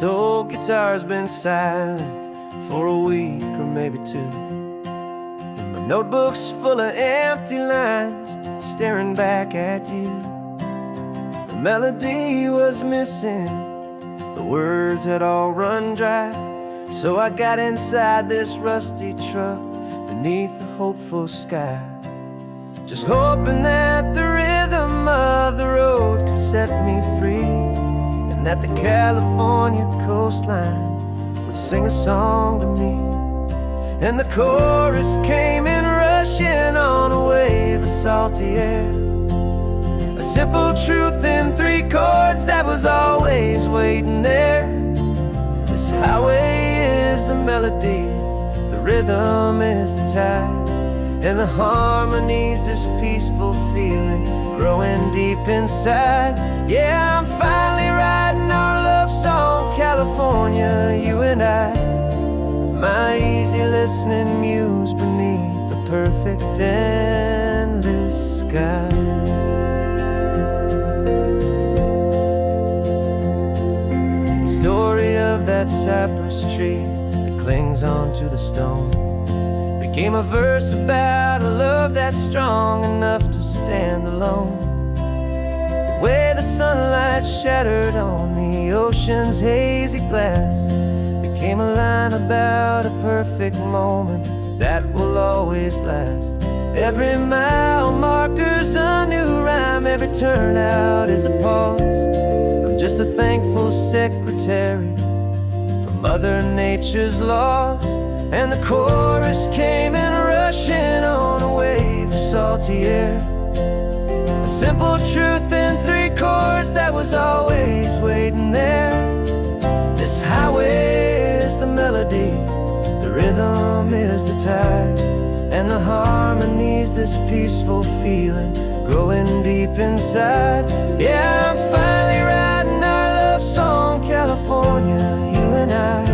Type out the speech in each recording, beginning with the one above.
This old guitar's been silent for a week or maybe two, and my notebook's full of empty lines staring back at you. The melody was missing, the words had all run dry, so I got inside this rusty truck beneath the hopeful sky, just hoping that the rhythm of the road could set me free, and that the California coastline would sing a song to me. And the chorus came in rushing on a wave of salty air, a simple truth in 3 chords that was always waiting there. This highway is the melody, the rhythm is the tide, and the harmony's this peaceful feeling growing deep inside. Yeah, I'm finally writing our love song, California, you and I, my easy listening muse beneath the perfect endless sky. The story of that cypress tree that clings onto the stone became a verse about a love that's strong enough to stand alone. The way the sunlight shattered on the ocean's hazy glass became a line about a perfect moment that will always last. Every mile marker's a new rhyme, every turnout is a pause. I'm just a thankful secretary for Mother Nature's laws. And the chorus came in rushing on a wave of salty air, a simple truth in 3 chords that was always waiting there. This highway is the melody, the rhythm is the tide, and the harmony's this peaceful feeling growing deep inside. Yeah, I'm finally writing our love song, California, you and I,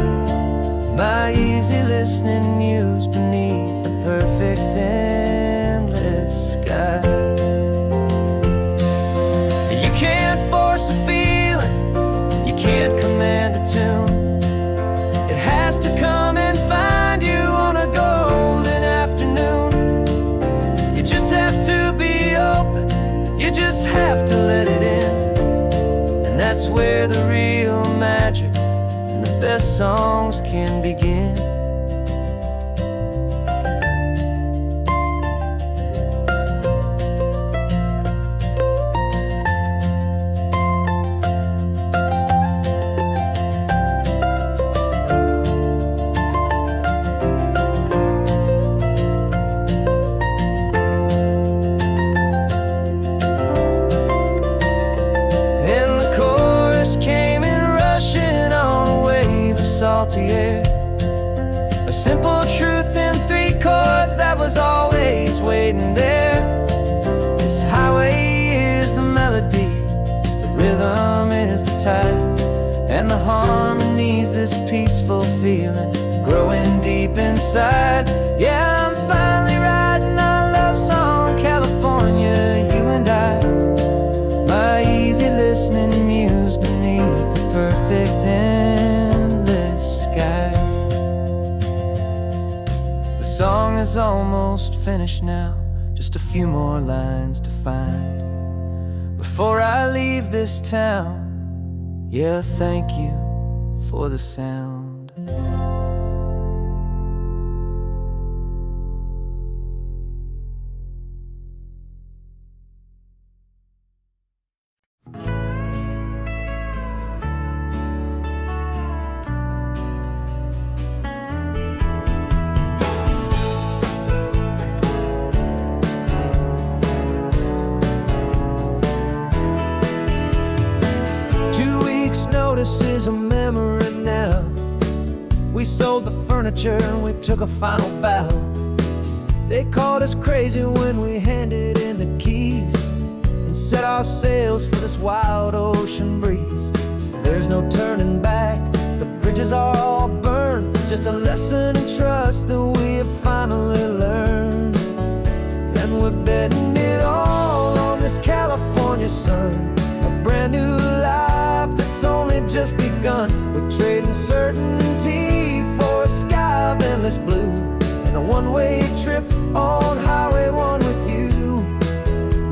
my easy listening muse beneath the perfect endless sky. You can't force a feeling, you can't command a tune. It has to come and find you on a golden afternoon. You just have to be open, you just have to let it in, and that's where the real magic, the best songs can begin. And the chorus came in rushing on a wave of salty air, a simple truth in 3 chords that was always waiting there. This highway is the melody, the rhythm is the tide, and the harmony's this peaceful feeling growing deep inside. Yeah, I'm finally writing our love song, California, you and I, my easy listening muse beneath the perfect endless sky. The song is almost finished now, just a few more lines to find before I leave this town. Yeah, thank you for the sound. Notice is a memory now. We sold the furniture and we took a final bow. They called us crazy when we handed in the keys and set our sails for this wild ocean breeze. There's no turning back, the bridges are all burned, just a lesson in trust that we have finally learned. And we're betting it all on this California sun, a brand new life that's only just begun. We're endless blue, and a one-way trip on Highway 1 with you.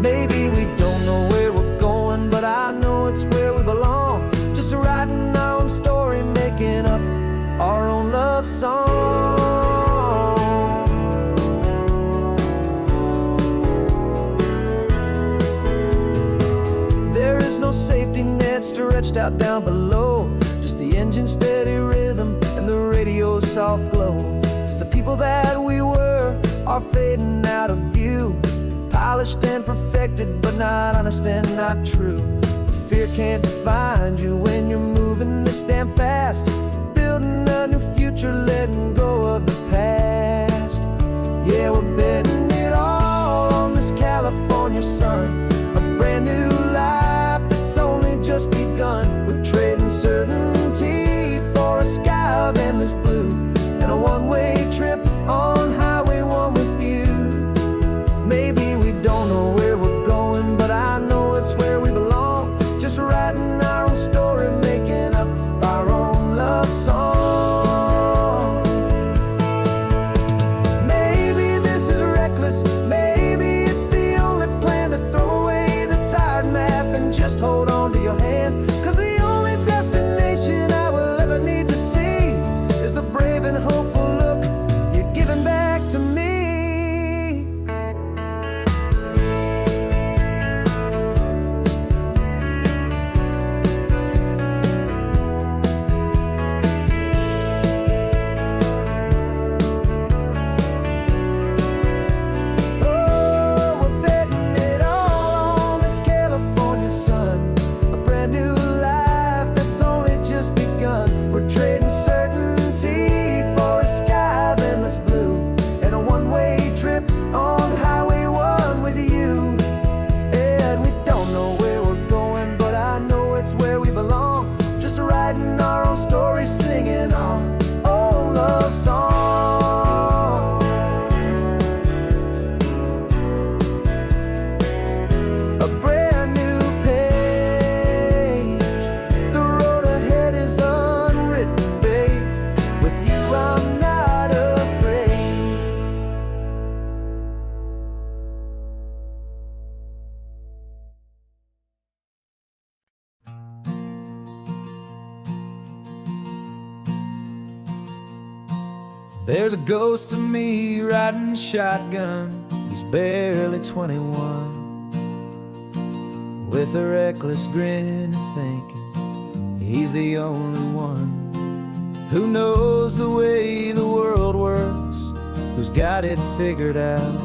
Maybe we don't know where we're going, but I know it's where we belong. Just writing our own story, making up our own love song. There is no safety net stretched out down below, just the engine's steady rhythm and the radio's soft glow. The people that we were are fading out of view, polished and perfected, but not honest and not true. Fear can't find you when you're moving this damn fast, building a new future, letting go of the past. Yeah, we're betting it all on this California sun, a brand new life that's only just begun. We're trading certainty for a sky of endless blue, and a one-way trip on Highway 1 with you. Maybe we don't know where we're going, but I know it's where we belong. Just writing our own story, making up our own love song. Maybe this is reckless, maybe it's the only plan to throw away the tired map and just hold on to your hand. 'Cause the only destination I will ever need to see is the brave and hopeful look you're giving back to me. There's a ghost of me riding shotgun. He's barely 21, with a reckless grin and thinking he's the only one who knows the way the world works, who's got it figured out.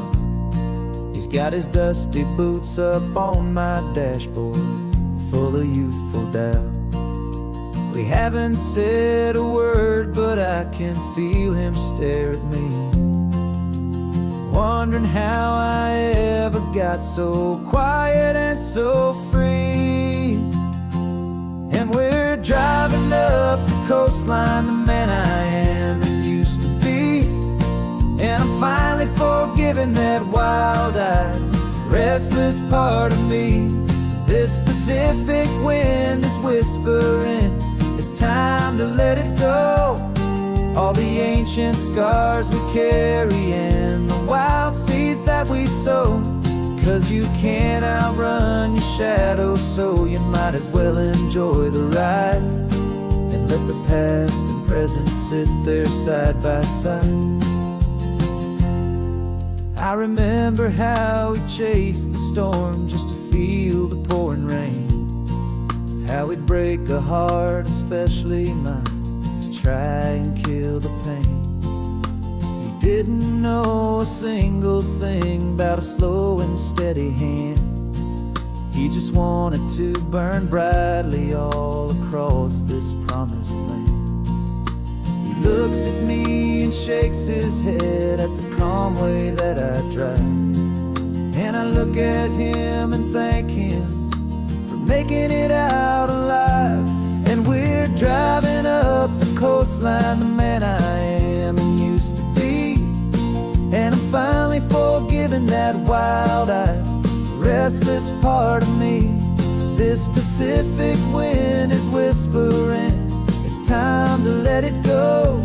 He's got his dusty boots up on my dashboard, full of youthful doubt. We haven't said a word, but I can feel him stare at me, wondering how I ever got so quiet and so free. And we're driving up the coastline, the man I am and used to be, and I'm finally forgiving that wild-eyed, restless part of me. This Pacific wind is whispering, it's time to let it go. All the ancient scars we carry and the wild seeds that we sow. 'Cause you can't outrun your shadow, so you might as well enjoy the ride and let the past and present sit there side by side. I remember how we chased the storm just to feel the pouring rain, how we'd break a heart, especially mine, to try and kill the pain. He didn't know a single thing about a slow and steady hand. He just wanted to burn brightly all across this promised land. He looks at me and shakes his head at the calm way that I drive, and I look at him and thank him for making it out alive. And we're driving up the coastline, the man I am and used to be, and I'm finally forgiving that wild-eyed, restless part of me. This Pacific wind is whispering, it's time to let it go.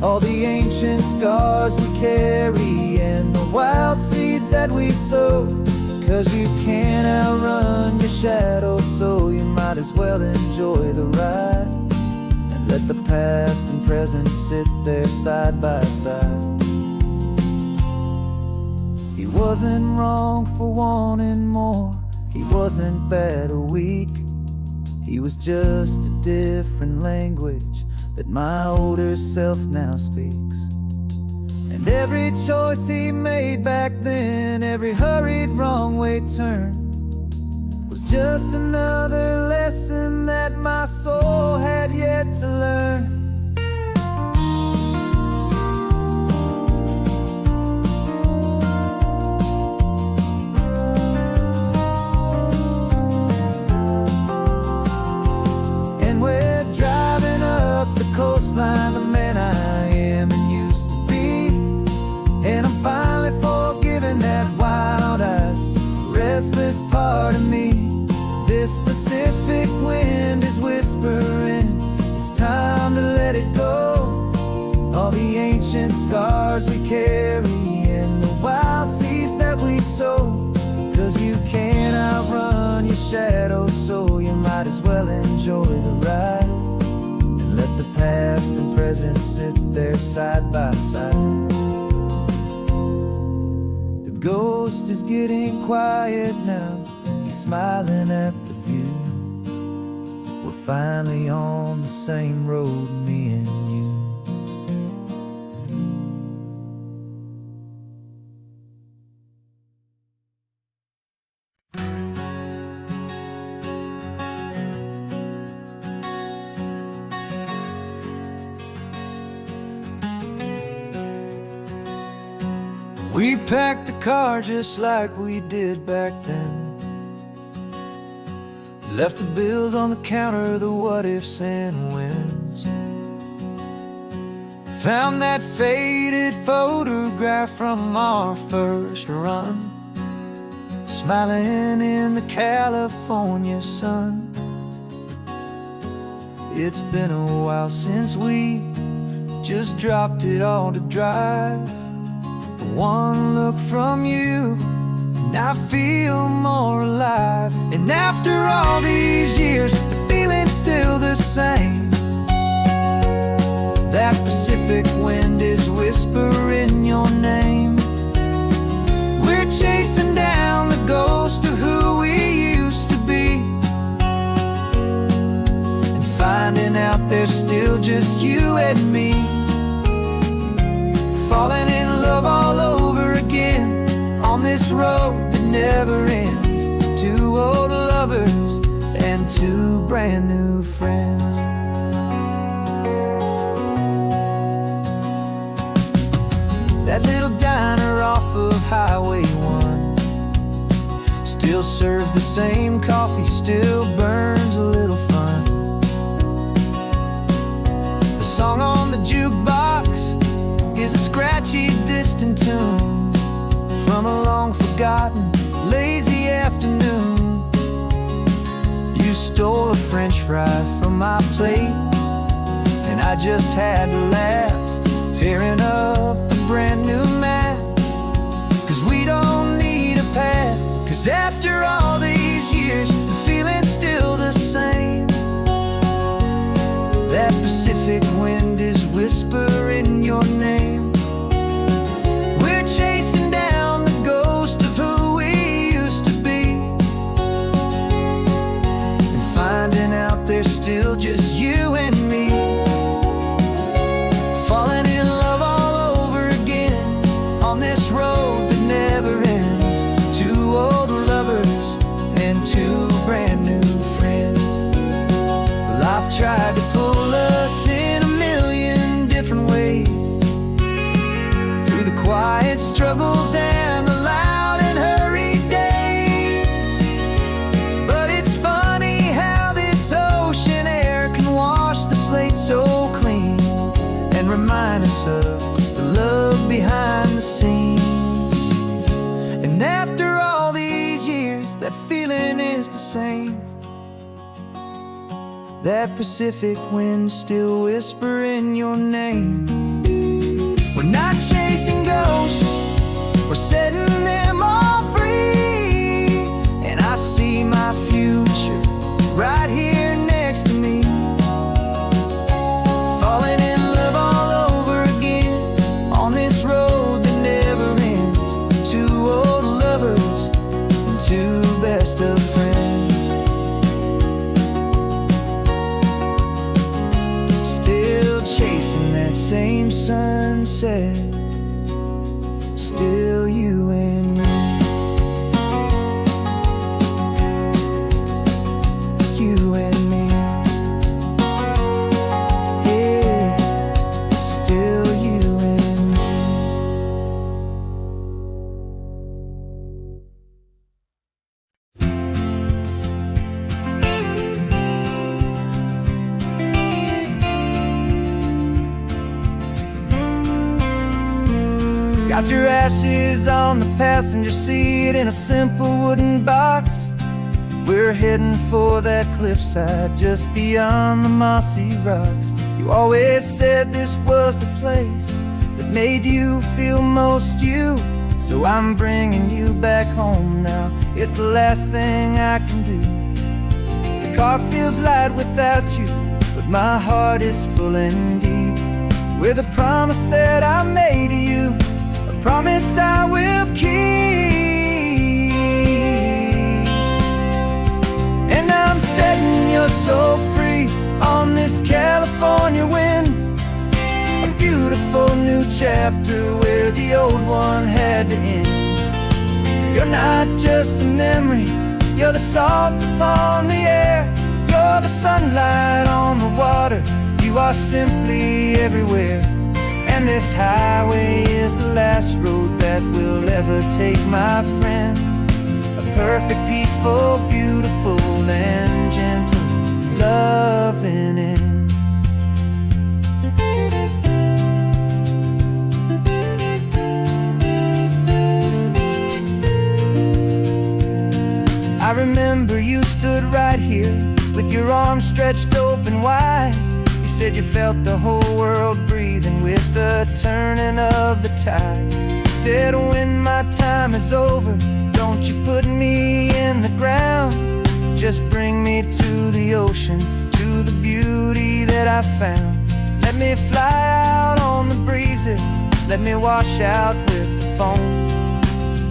all the ancient scars we carry and the wild seeds that we sow. 'Cause you can't outrun your shadow, so you might as well enjoy the ride and let the past and present sit there side by side. He wasn't wrong for wanting more, he wasn't bad or weak. He was just a different language that my older self now speaks. And every choice he made back then, every hurried wrong way turn, was just another lesson that my soul had yet to learn. Coastline, the man I am and used to be, and I'm finally forgiving that wild-eyed, restless part of me. This Pacific wind is whispering, it's time to let it go. All the ancient scars we carry and the wild seeds that we sow. 'Cause you can't outrun your shadow, so you might as well enjoy the ride. Let the past and present sit there side by side. The ghost is getting quiet now, he's smiling at the view. We're finally on the same road, me and you. We packed the car just like we did back then. Left the bills on the counter, the what ifs and whens. Found that faded photograph from our first run, smiling in the California sun. It's been a while since we just dropped it all to drive. One look from you, and I feel more alive. And after all these years, the feeling's still the same. That Pacific wind is whispering your name. We're chasing down the ghost of who we used to be, and finding out there's still just you and me. Falling in love all over again on this road that never ends. Two old lovers and two brand new friends. That little diner off of Highway 1 still serves the same coffee, still burns a little fun. The song on the jukebox is a scratchy, distant tune from a long-forgotten, lazy afternoon. You stole a French fry from my plate, and I just had to laugh, tearing up the brand new map. 'Cause we don't need a path, 'cause after all these years, the feeling's still the same. That Pacific wind is whispering your name. We're chasing down the ghost of who we used to be, and finding out there's still just you and me. Falling in love all over again on this road that never ends. Two old lovers and two brand new friends. Life tried to pull us in a million different ways, through the quiet struggles and the loud and hurried days. But it's funny how this ocean air can wash the slate so clean and remind us of the love behind the scenes. And after all these years, that feeling is the same. That Pacific wind still whispering your name. we're setting them all free. And I see my future right here next to me, falling in love all over again on this road that never ends. Two old lovers and two best of friends, still chasing that same sunset, still you and me. You and me, yeah, still you and me. Got your ashes on the passenger seat in a simple wooden box. We're heading for that cliffside just beyond the mossy rocks. You always said this was the place that made you feel most you. So I'm bringing you back home now. It's the last thing I can do. The car feels light without you, but my heart is full and deep with a promise that I made to you, a promise I will keep. And I'm setting your soul free on this California wind, a beautiful new chapter where the old one had to end. You're not just a memory, you're the salt upon the air, you're the sunlight on the water, you are simply everywhere. And this highway is the last road that we'll ever take, my friend. A perfect, peaceful, beautiful, and gentle loving end. I remember you stood right here with your arms stretched open wide. You said you felt the whole world breathing with the turning of the tide. You said when my time is over, don't you put me in the ground, just bring me to the ocean, to the beauty that I found. Let me fly out on the breezes, let me wash out with the foam.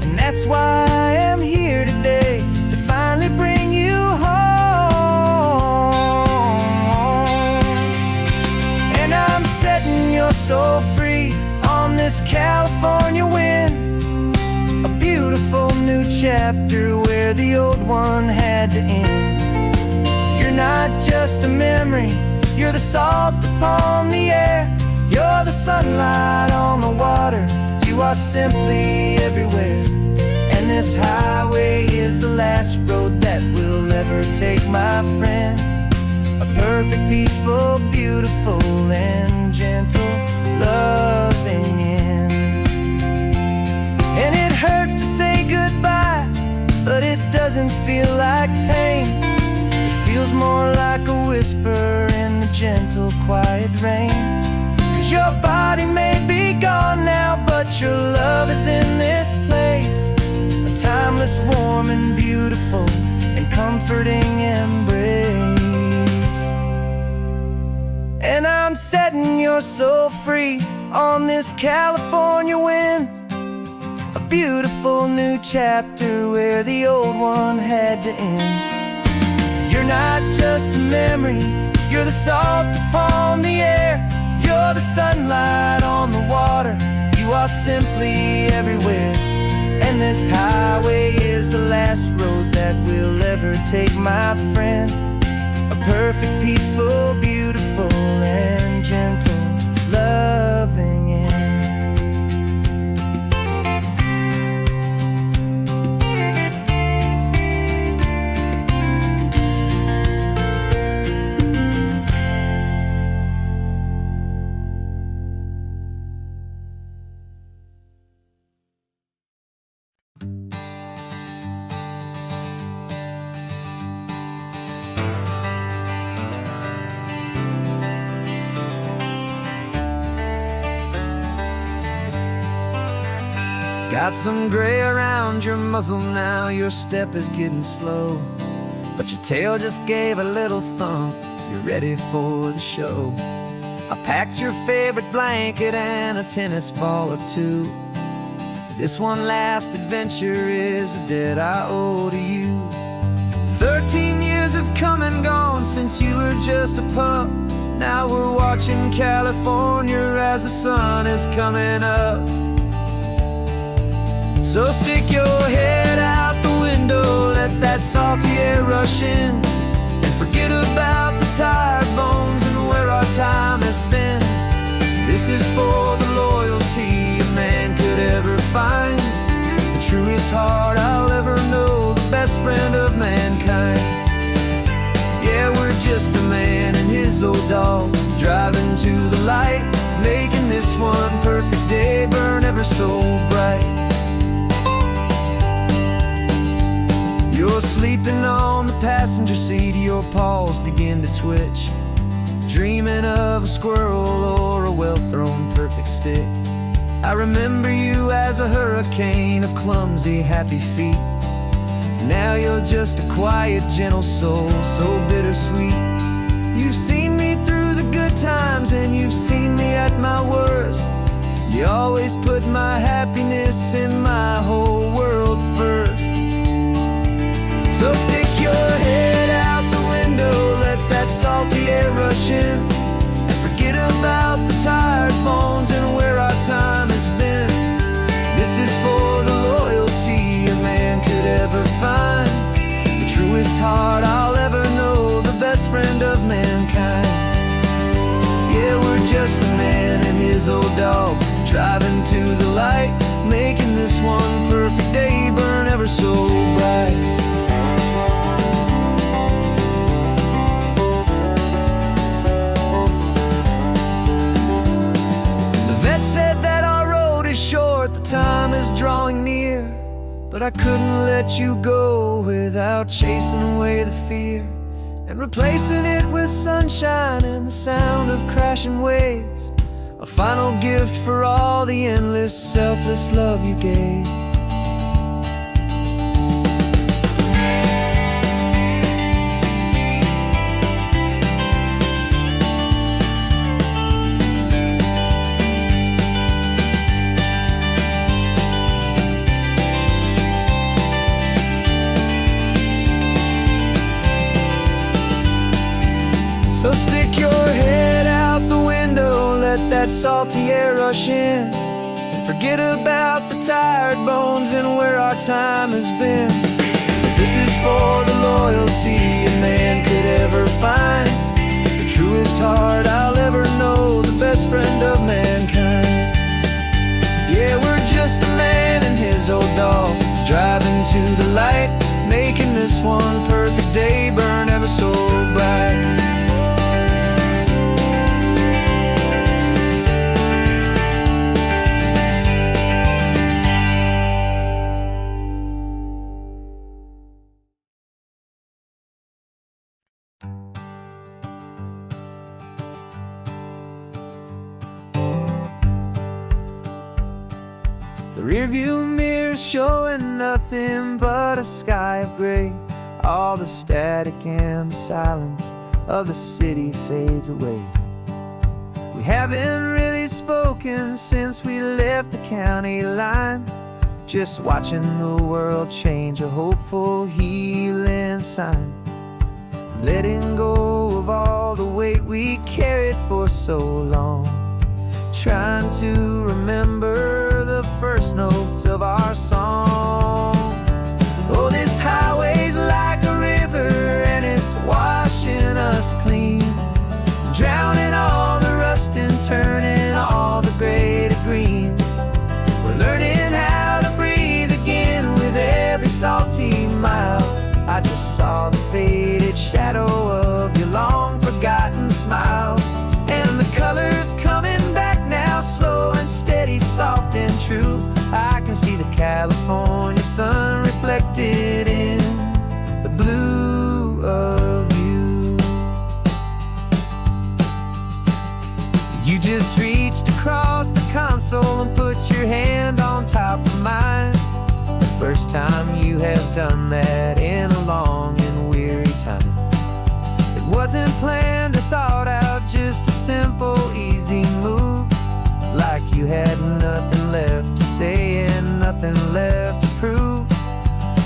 And that's why I am here today, to finally bring you home. And I'm setting your soul free on this California wind, a beautiful new chapter where the old one had to end. You're not just a memory, you're the salt upon the air, you're the sunlight on the water, you are simply everywhere. And this highway is the last road that we'll ever take, my friend. A perfect, peaceful, beautiful, and gentle loving end. And it hurts to say goodbye, but it doesn't feel like pain. It feels more like a whisper in the gentle, quiet rain. 'Cause your body may be gone now, but your love is in this place, a timeless, warm, and beautiful, and comforting embrace. And I'm setting your soul free on this California wind, a beautiful new chapter where the old one had to end. You're not just a memory, you're the salt upon the air, you're the sunlight on the water, you are simply everywhere. And this highway is the last road that we'll ever take, my friend. A perfect, peaceful, beautiful, and gentle loving end. Got some gray around your muzzle now, your step is getting slow, but your tail just gave a little thump, you're ready for the show. I packed your favorite blanket and a tennis ball or two. This one last adventure is a debt I owe to you. 13 years have come and gone since you were just a pup. Now we're watching California as the sun is coming up. So stick your head out the window, let that salty air rush in, and forget about the tired bones and where our time has been. This is for the loyalty a man could ever find, the truest heart I'll ever know, the best friend of mankind. Yeah, we're just a man and his old dog, driving to the light, making this one perfect day burn ever so bright. You're sleeping on the passenger seat, your paws begin to twitch, dreaming of a squirrel or a well-thrown perfect stick. I remember you as a hurricane of clumsy, happy feet. Now you're just a quiet, gentle soul, so bittersweet. You've seen me through the good times and you've seen me at my worst. You always put my happiness in my whole world first. So stick your head out the window, let that salty air rush in, and forget about the tired bones and where our time has been. This is for the loyalty a man could ever find, the truest heart I'll ever know, the best friend of mankind. Yeah, we're just a man and his old dog, driving to the light, making this one perfect day burn ever so bright. Said that our road is short, the time is drawing near, but I couldn't let you go without chasing away the fear and replacing it with sunshine and the sound of crashing waves, a final gift for all the endless, selfless love you gave. So stick your head out the window, let that salty air rush in, and forget about the tired bones and where our time has been. This is for the loyalty a man could ever find, the truest heart I'll ever know, the best friend of mankind. Yeah, we're just a man and his old dog, driving to the light, making this one perfect day burn ever so bright. The rearview mirror's showing nothing but a sky of gray. All the static and the silence of the city fades away. We haven't really spoken since we left the county line, just watching the world change, a hopeful healing sign. Letting go of all the weight we carried for so long, trying to remember the first notes of our song. Oh, this highway's like a river and it's washing us clean, drowning all the rust and turning all the gray to green. We're learning how to breathe again with every salty mile. I just saw the faded shadow of your long forgotten smile, and the colors coming back now, slow and steady, soft and true. I can see the California sun reflected in the blue of you. You just reached across the console and put your your hand on top of mine. The first time you have done that in a long and weary time. It wasn't planned or thought out, just a simple, easy move. Like you had nothing left to say and nothing left to prove.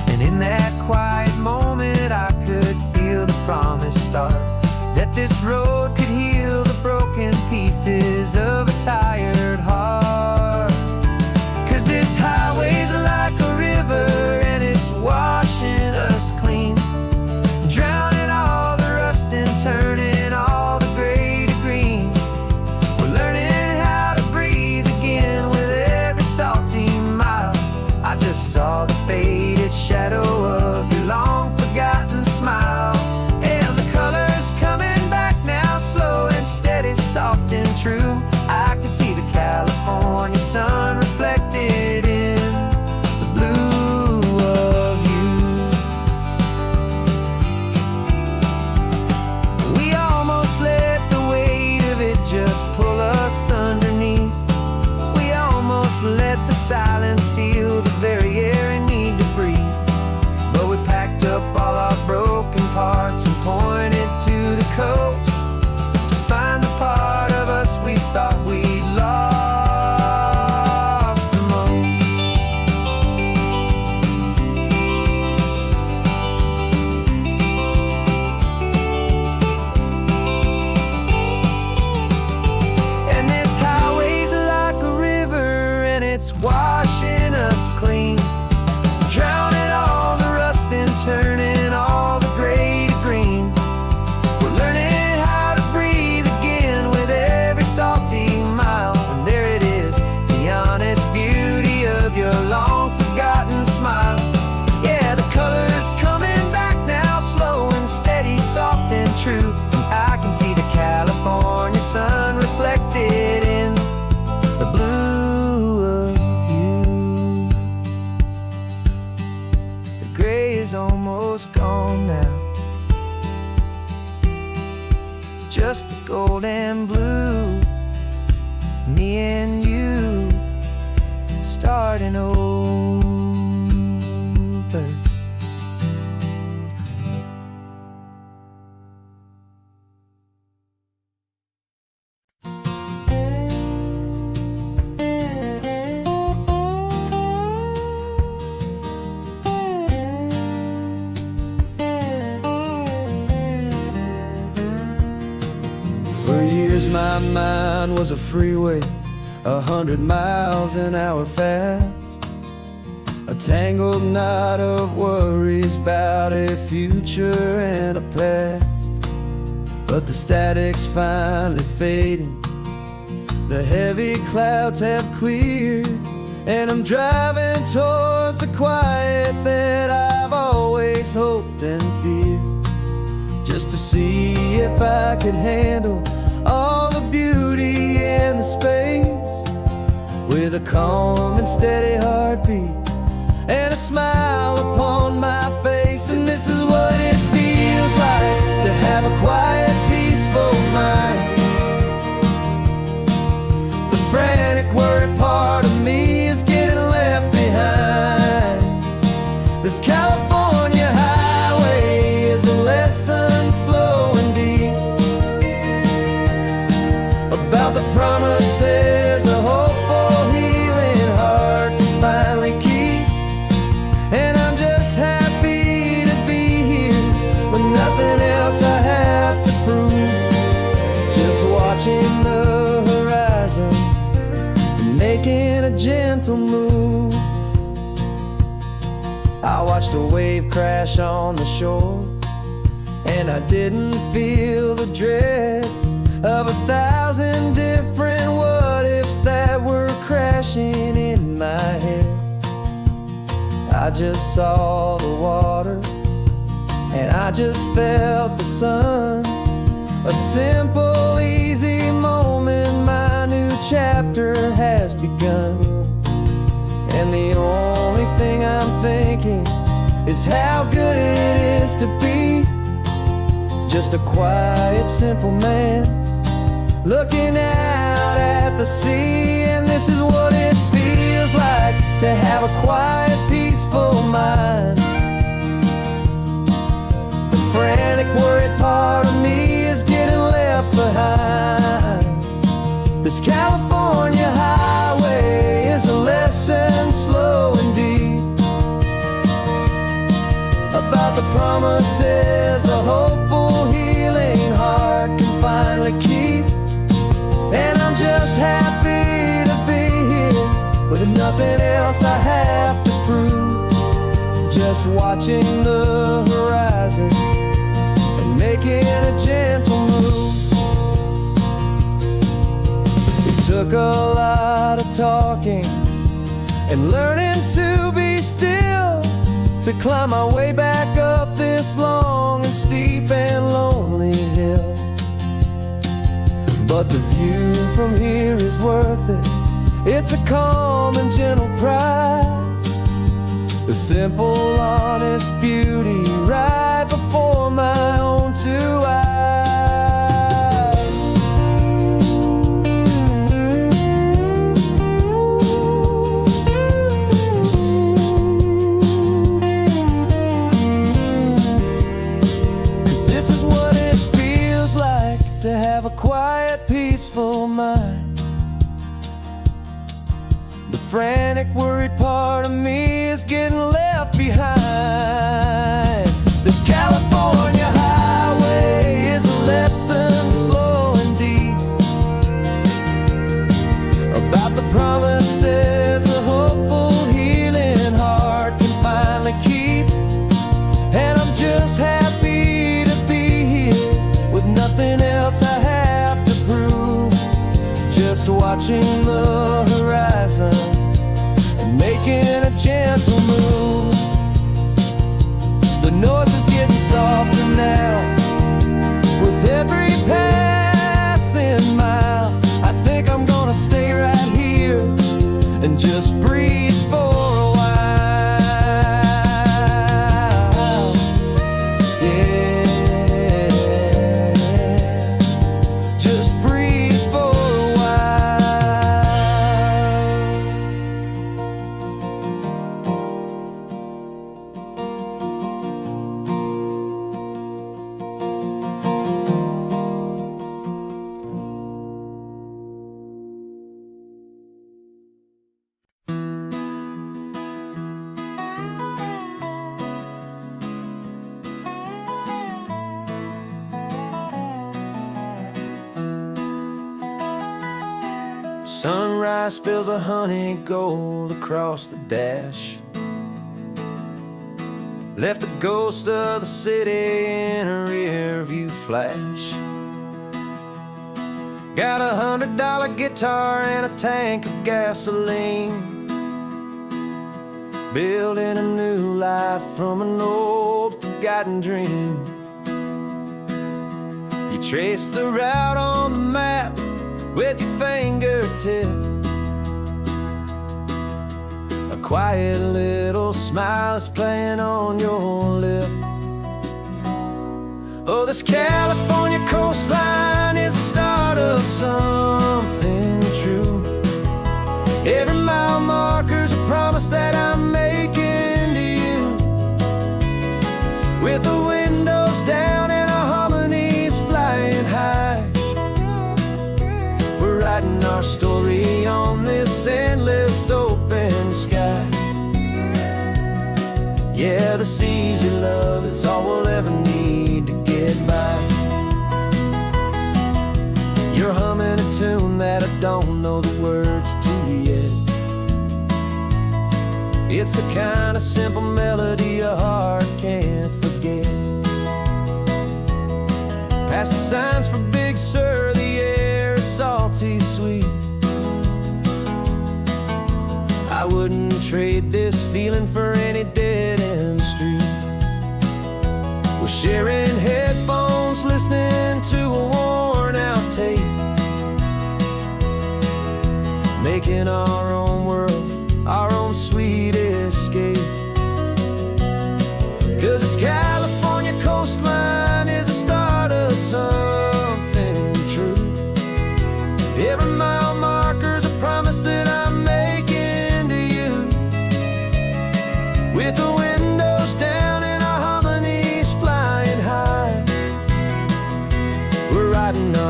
And in that quiet moment I could feel the promise start, that this road could heal the broken pieces of a tired heart. 'Cause this highway's like a river and it's washing us clean, drowning all the rust and turning all the gray to green. We're learning how to breathe again with every salty mile. I just saw the faded shadow of your long forgotten smile. And the colors coming back now, slow and steady, soft and true. I could see the California sun reflected in the blue of you. We almost let the weight of it just pull us underneath. We almost let the silence steal the very air I need to breathe. But we packed up all our broken parts and pointed to the coast to find the part of us we thought we'd lost the most. And this highway's like a river and it's washing us clean, drowning all the rust and turning all the gray to green. We're learning how to breathe again with every salty mile. And there it is, the honest beauty of your long forgotten smile. Yeah, the colors coming back now, slow and steady, soft and true. And I can see the California sun reflected in the blue of you. The gray is almost gone now, just the gold and blue. Me and you starting over. For years my mind was a freeway, 100 miles an hour fast, a tangled knot of worries about a future and a past. But the static's finally fading, the heavy clouds have cleared, and I'm driving towards the quiet that I've always hoped and feared, just to see if I could handle all the beauty and the space, with a calm and steady heartbeat and a smile upon my face. And this is what it feels like to have a quiet, peaceful mind. The frantic, worried part of me is getting left behind. This California highway is a lesson slow and deep about the promises a hopeful, healing heart can finally keep. And I'm just happy to be here with nothing else I have to prove, just watching the horizon and making a gentle move. I watched a wave crash on the shore, and I didn't feel the dread of 1,000 different what-ifs that were crashing in my head. I just saw the water, and I just felt the sun. A simple, easy moment, my new chapter has begun. And the only thing I'm thinking is how good it is to be just a quiet, simple man looking out at the sea. And this is what it feels to have a quiet, peaceful mind. The frantic, worried part of me is getting left behind. This California highway is a lesson slow and deep about the promises a hopeful, healing heart can finally keep. And I'm just happy to be here with nothing else I have to prove. Just watching the horizon and making a gentle move. It took a lot of talking and learning to be still to climb my way back up this long and steep and lonely hill. But the view from here is worth it. It's a calm and gentle prize. The simple, honest beauty right before my own two eyes. 'Cause this is what it feels like to have a quiet, peaceful mind. The frantic, worried part of me is getting left behind. This California highway is a lesson slow and deep about the promises a hopeful, healing heart can finally keep. And I'm just happy to be here with nothing else I have to prove. Just watching the horizon and making a gentle move. The noise is getting softer now with every passing mile. I think I'm gonna stay right here and just breathe for a while. Yeah, just breathe for a while. Sunrise spills a honey gold across the dash. Left the ghost of the city in a rear view flash. Got a $100 guitar and a tank of gasoline. Building a new life from an old forgotten dream. You trace the route on the map with your fingertip. A quiet little smile is playing on your lip. Oh, this California coastline is the start of something true. Every mile marker's a promise that I'm making to you. With the windows down and our harmonies flying high, we're writing our story on this endless open sky. Yeah, this easy love is all we'll ever need to get by. You're humming a tune that I don't know the words to yet. It's the kind of simple melody a heart can't forget. Past the signs for Big Sur, the air is salty sweet. I wouldn't trade this feeling for any dead-end street. We're sharing headphones, listening to a worn-out tape, making our own world, our own sweet escape. 'Cause this California coastline is the start of something true. Every mile marker's a promise that I'm making to you.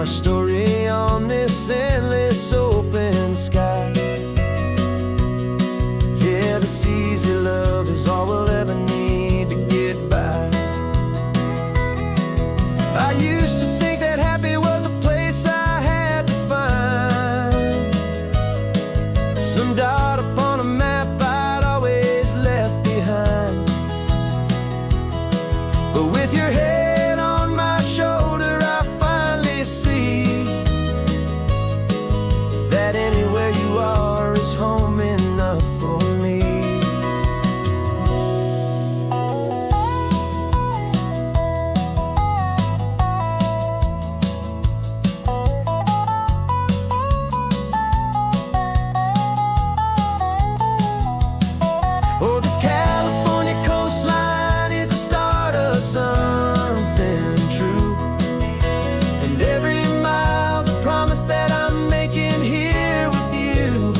our story on this endless open sky. Yeah, this easy love is all we'll ever need to get by. I used to think that happy was a place I had to find, some dot upon a map I'd always left behind. But with your head on my shoulder, I finally see that anywhere you are is home enough for me. Oh, this California coastline is the start of something true, and every mile's a promise that I'm making here with you.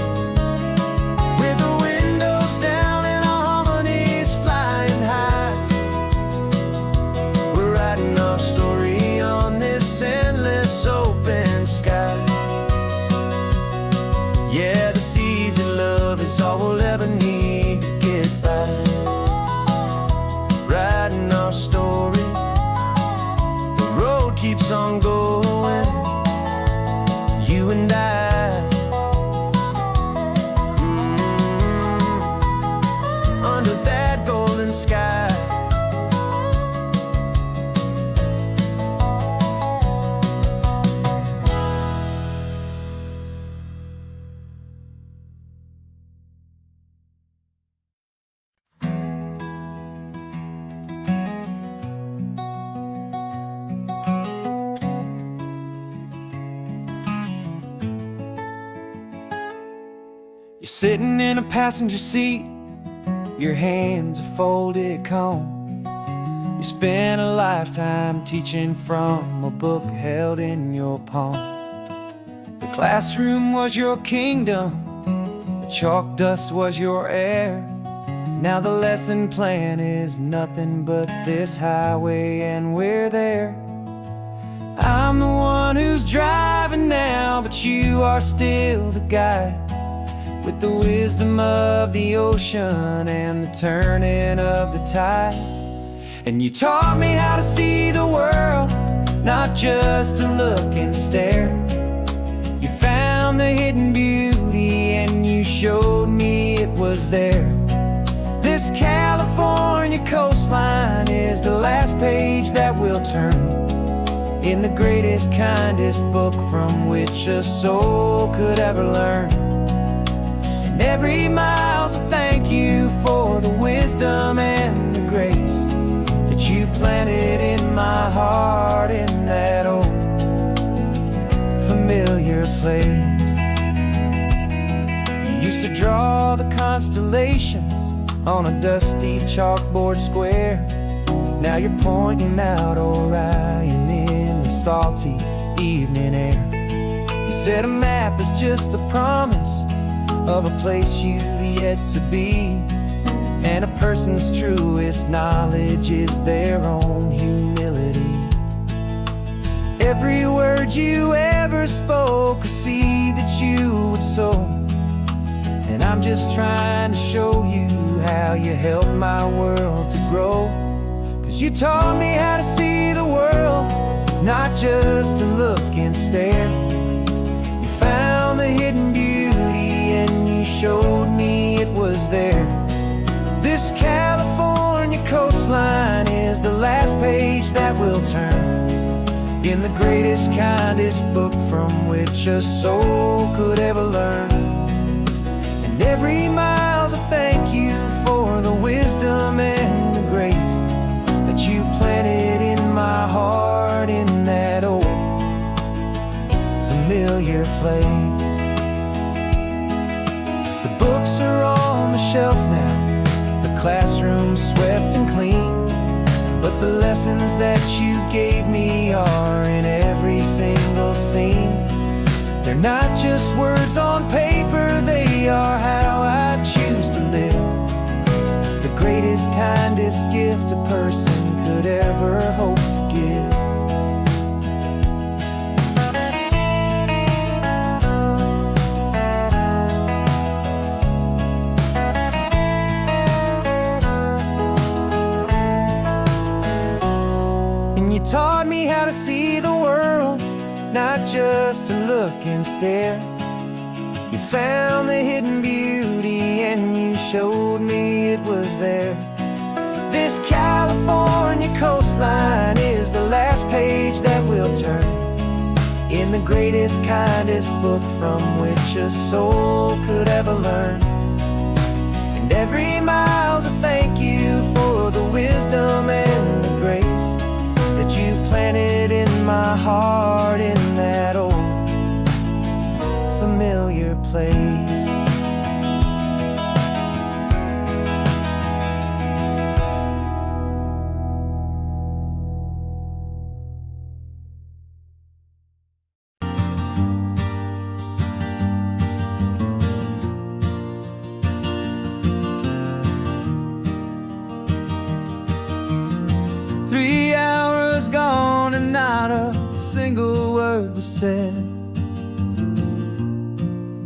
With the windows down and our harmonies flying high, we're writing our story on this endless open sky. Yeah, this easy love is all we'll ever need to get by. Writing our story, the road keeps on going, you and I, under that golden sky. You're sitting in a passenger seat, your hands are folded calm. You spent a lifetime teaching from a book held in your palm. The classroom was your kingdom, the chalk dust was your air. Now the lesson plan is nothing but this highway, and we're there. I'm the one who's driving now, but you are still the guide, with the wisdom of the ocean and the turning of the tide. And you taught me how to see the world, not just to look and stare. You found the hidden beauty and you showed me it was there. This California coastline is the last page that we'll turn in the greatest, kindest book from which a soul could ever learn. And every mile's a thank you for the wisdom and the grace that you planted in my heart in that old familiar place. You used to draw the constellations on a dusty chalkboard square. Now you're pointing out Orion in the salty evening air. You said a map is just a promise of a place you've yet to be, and a person's truest knowledge is their own humility. Every word you ever spoke, a seed that you would sow, and I'm just trying to show you how you helped my world to grow. 'Cause you taught me how to see the world, not just to look and stare. You found the hidden beauty and you showed me it was there. This California coastline is the last page that we'll turn in the greatest, kindest book from which a soul could ever learn. And every mile's a thank you for the wisdom and the grace that you planted in my heart in that old familiar place. The books are on the shelf now, the classroom swept and clean, but the lessons that you gave me are in every single scene. They're not just words on paper, they are how I choose to live. The greatest, kindest gift a person could ever hope to give. taught me how to see the world, not just to look and stare. You found the hidden beauty and you showed me it was there. This California coastline is the last page that we'll turn in the greatest, kindest book from which a soul could ever learn. And every mile's a thank you for the wisdom and the grace that you planted in my heart in that old familiar place. 3 hours gone and not a single word was said.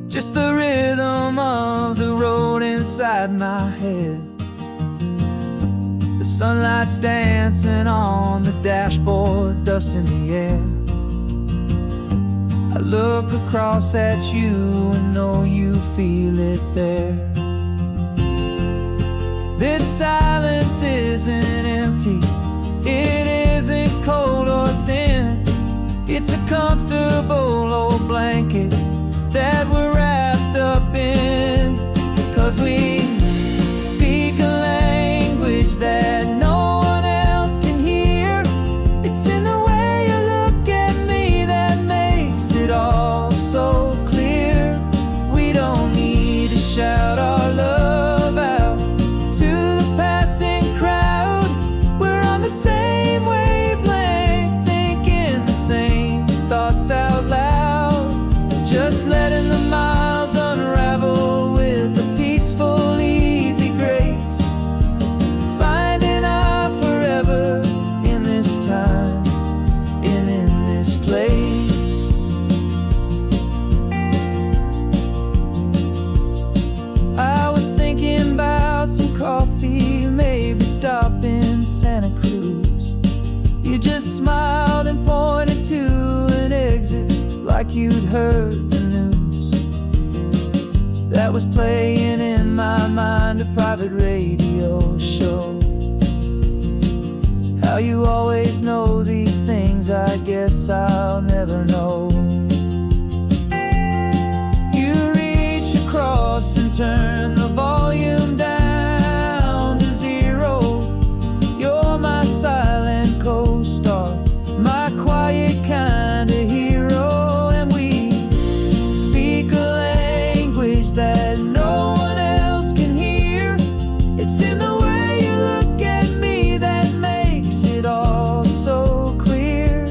Just the rhythm of the road inside my head. The sunlight's dancing on the dashboard, dust in the air. I look across at you and know you feel it there. This silence isn't empty, it isn't cold or thin. It's a comfortable old blanket that we're wrapped up in. 'Cause we speak a language that no one else can hear. It's in the way you look at me that makes it all so clear. We don't need to shout our love out to the passing crowd. We're on the same wavelength, thinking the same thoughts out loud. Just letting the miles unravel with a peaceful, easy grace. Finding our forever in this time and in this place. I was thinking about some coffee, maybe stop in Santa Cruz. You just smiled and pointed to an exit like you'd heard the news. That was playing in my mind, a private radio show. How you always know these things, I guess I'll never know. You reach across and turn the volume down to 0. You're my silent co-star, my quiet kind of hero. And we speak a language that no one else can hear. It's in the way you look at me that makes it all so clear.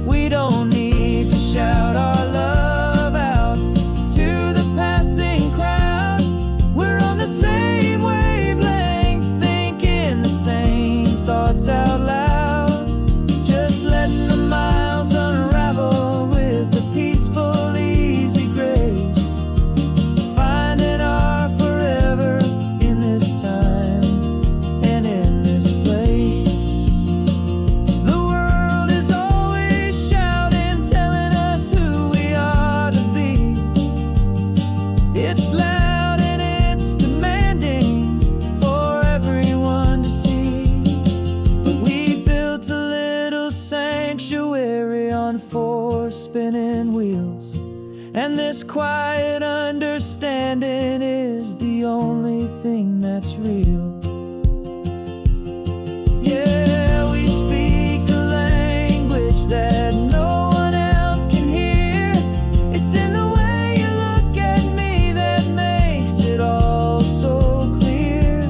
We don't need to shout our love out to the passing crowd. We're on the same wavelength, thinking the same thoughts out loud. Just letting the miles unravel with a peaceful, easy grace. Finding our forever in this time and in this place. The world is always shouting, telling us who we are to be. It's loud and it's demanding for everyone to see. But we built a little sanctuary on 4 spinning wheels, and this quiet understanding is the only thing that's real. Yeah, we speak a language that no one else can hear. It's in the way you look at me that makes it all so clear.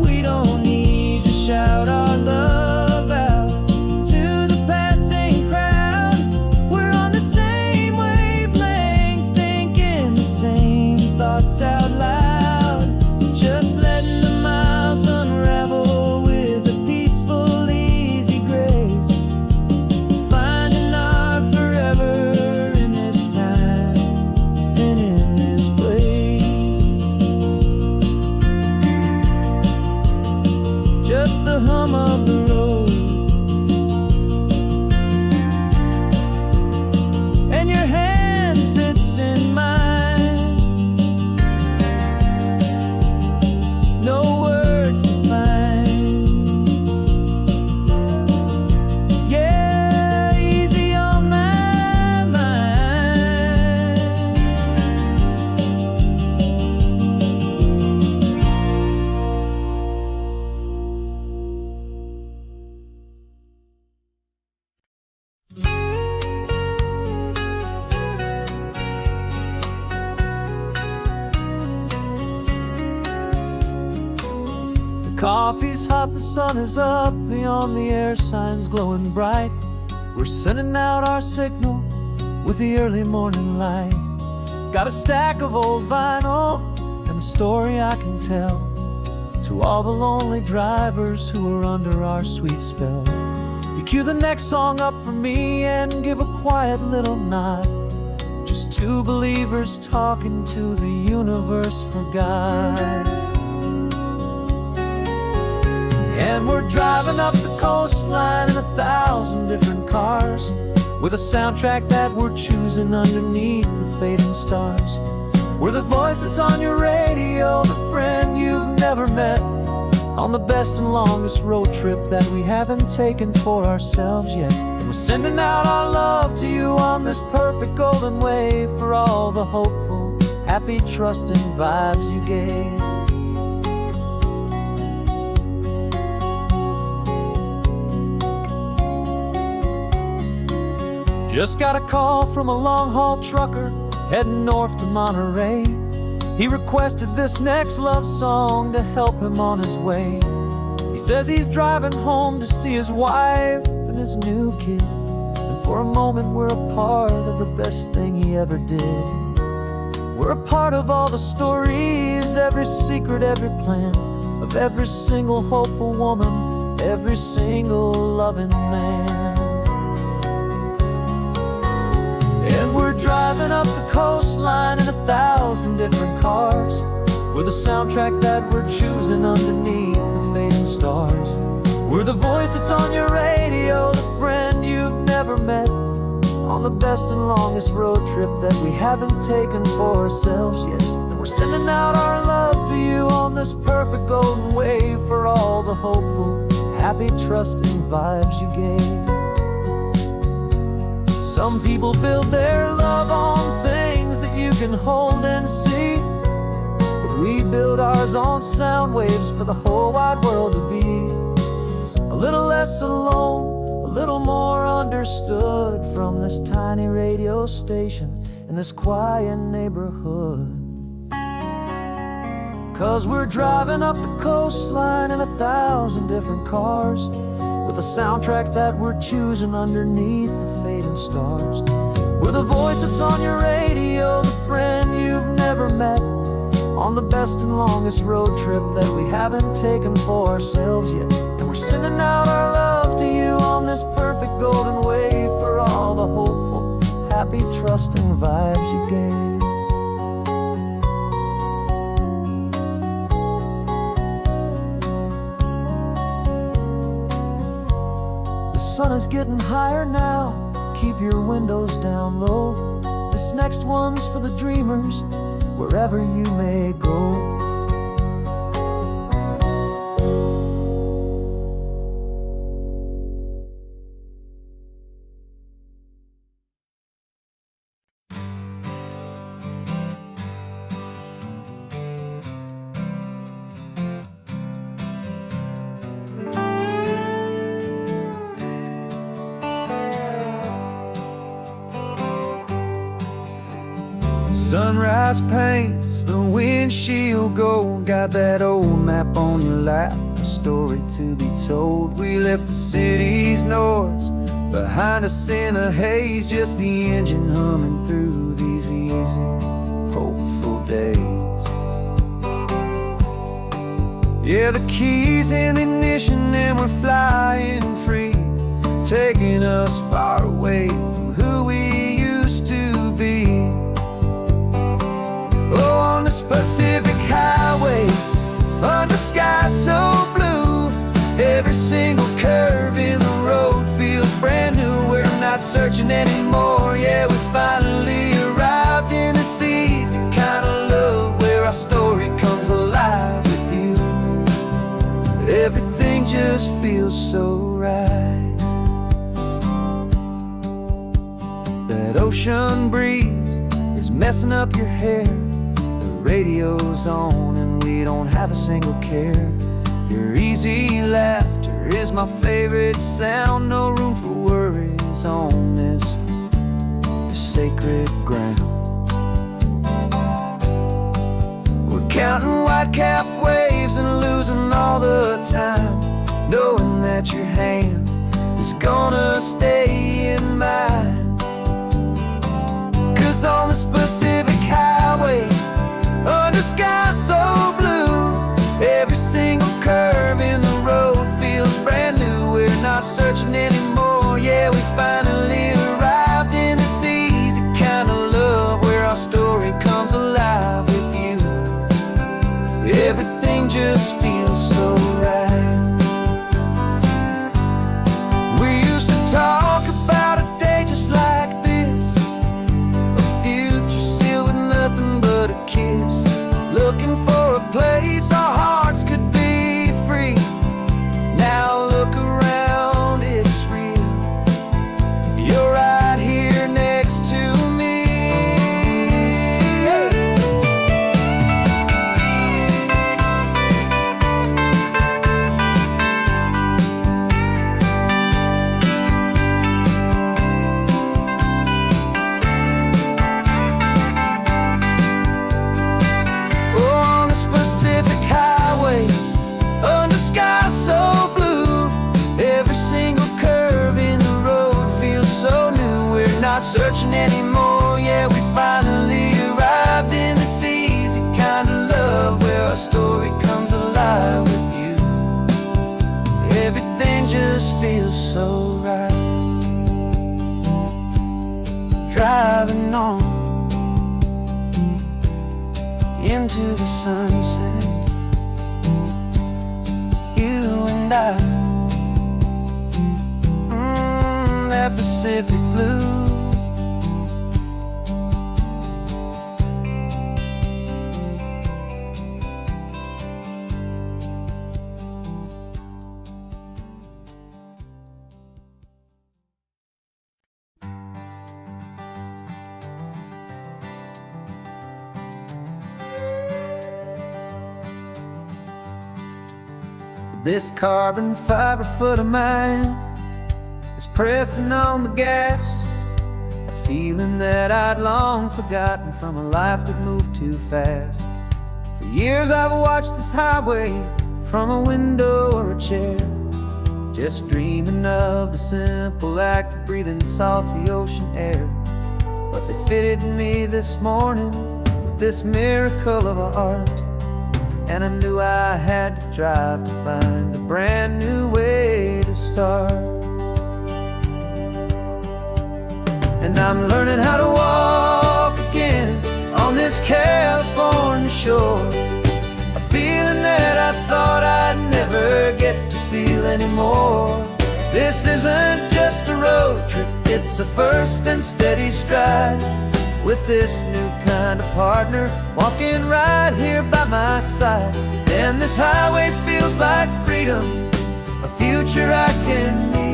We don't need to shout our love out to the passing crowd. We're on the same wavelength, thinking the same thoughts out loud. Just letting the miles unravel with a peaceful, easy grace. Finding our forever in this time and in this place. Just the hum of the road Coffee's hot, the sun is up, the on-the-air sign's glowing bright. We're sending out our signal with the early morning light. Got a stack of old vinyl and a story I can tell to all the lonely drivers who are under our sweet spell. You cue the next song up for me and give a quiet little nod. Just two believers talking to the universe for God. And we're driving up the coastline in 1,000 different cars, with a soundtrack that we're choosing underneath the fading stars. We're the voice that's on your radio, the friend you've never met, on the best and longest road trip that we haven't taken for ourselves yet. And we're sending out our love to you on this perfect golden wave, for all the hopeful, happy, trusting vibes you gave. Just got a call from a long-haul trucker heading north to Monterey. He requested this next love song to help him on his way. He says he's driving home to see his wife and his new kid, and for a moment we're a part of the best thing he ever did. We're a part of all the stories, every secret, every plan, of every single hopeful woman, every single loving man. And we're driving up the coastline in 1,000 different cars, with a soundtrack that we're choosing underneath the fading stars. We're the voice that's on your radio, the friend you've never met, on the best and longest road trip that we haven't taken for ourselves yet. And we're sending out our love to you on this perfect golden wave, for all the hopeful, happy, trusting vibes you gave. Some people build their love on things that you can hold and see, but we build ours on sound waves for the whole wide world to be a little less alone, a little more understood, from this tiny radio station in this quiet neighborhood. 'Cause we're driving up the coastline in 1,000 different cars, with a soundtrack that we're choosing underneath the fading stars. We're the voice that's on your radio, the friend you've never met, on the best and longest road trip that we haven't taken for ourselves yet. And we're sending out our love to you on this perfect golden wave, for all the hopeful, happy, trusting vibes you gave. The sun is getting higher now, keep your windows down low. This next one's for the dreamers, wherever you may go. Sunrise paints the windshield gold, got that old map on your lap, a story to be told. We left the city's noise behind us in the haze, just the engine humming through these easy, hopeful days. Yeah, the keys in the ignition and we're flying free, taking us far away from who we used to be. Oh, on this Pacific highway, under sky so blue, every single curve in the road feels brand new. We're not searching anymore, yeah, we finally arrived in this easy kind of love, where our story comes alive with you. Everything just feels so right. That ocean breeze is messing up your hair, radio's on and we don't have a single care. Your easy laughter is my favorite sound, no room for worries on this sacred ground. We're counting white-capped waves and losing all all the time, knowing that your hand is gonna stay in mine. 'Cause on this Pacific highway, under skies so blue, every single curve in the road feels brand new. We're not searching anymore, yeah, we finally arrived in this easy kind of love where our story comes alive with you. Everything just feels so right. We used to talk about a day just like this, a future sealed with nothing but a kiss, looking for a place our hearts could be free. Now look around, it's real. You're right here next to me. On the Pacific highway, under skies so blue, every single curve in the road feels so new. We're not searching anymore, yeah, we finally arrived in this easy kind of love where our story comes alive with you. Everything just feels so right. Driving on into the sunset, you and I, that Pacific blue. This carbon fiber foot of mine is pressing on the gas, a feeling that I'd long forgotten from a life that moved too fast. For years I've watched this highway from a window or a chair, just dreaming of the simple act of breathing salty ocean air. But they fitted me this morning with this miracle of art, and I knew I had to drive to find a brand new way to start. And I'm learning how to walk again on this California shore, a feeling that I thought I'd never get to feel anymore. This isn't just a road trip, it's a first and steady stride, with this new kind of partner walking right here by my side. And this highway feels like freedom, a future I can need,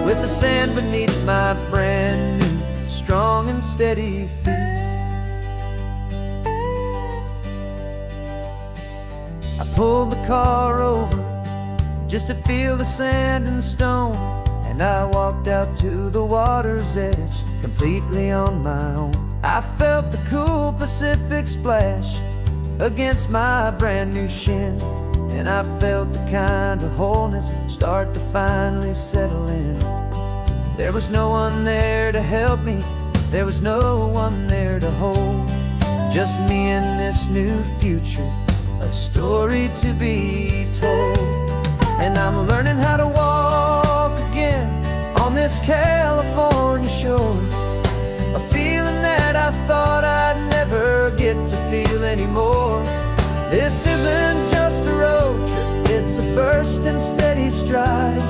with the sand beneath my brand new strong and steady feet. I pulled the car over just to feel the sand and stone, and I walked out to the water's edge completely on my own. I felt the cool Pacific splash against my brand new shin, and I felt the kind of wholeness start to finally settle in. There was no one there to help me, there was no one there to hold, just me and this new future, a story to be told. And I'm learning how to walk again on this California shore, a feeling that I thought I'd never get to feel anymore. This isn't just a road trip, it's a first and steady stride,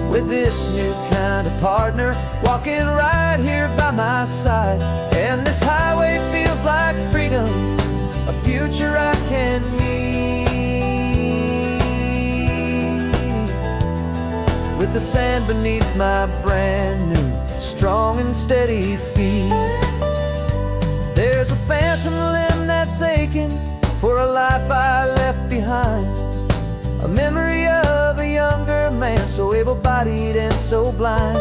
with this new kind of partner walking right here by my side. And this highway feels like freedom, a future I can need, with the sand beneath my brand new strong and steady feet. There's a phantom limb that's aching for a life I left behind, a memory of a younger man so able-bodied and so blind,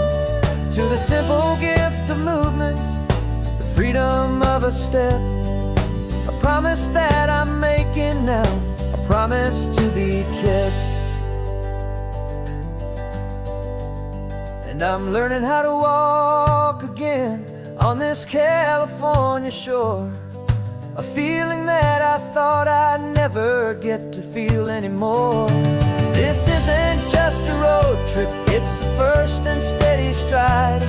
to the simple gift of movement, the freedom of a step, a promise promise that I'm making now, a promise to be kept. And I'm learning how to walk again on this California shore, a feeling that I thought I'd never get to feel anymore. This isn't just a road trip, it's a first and steady stride,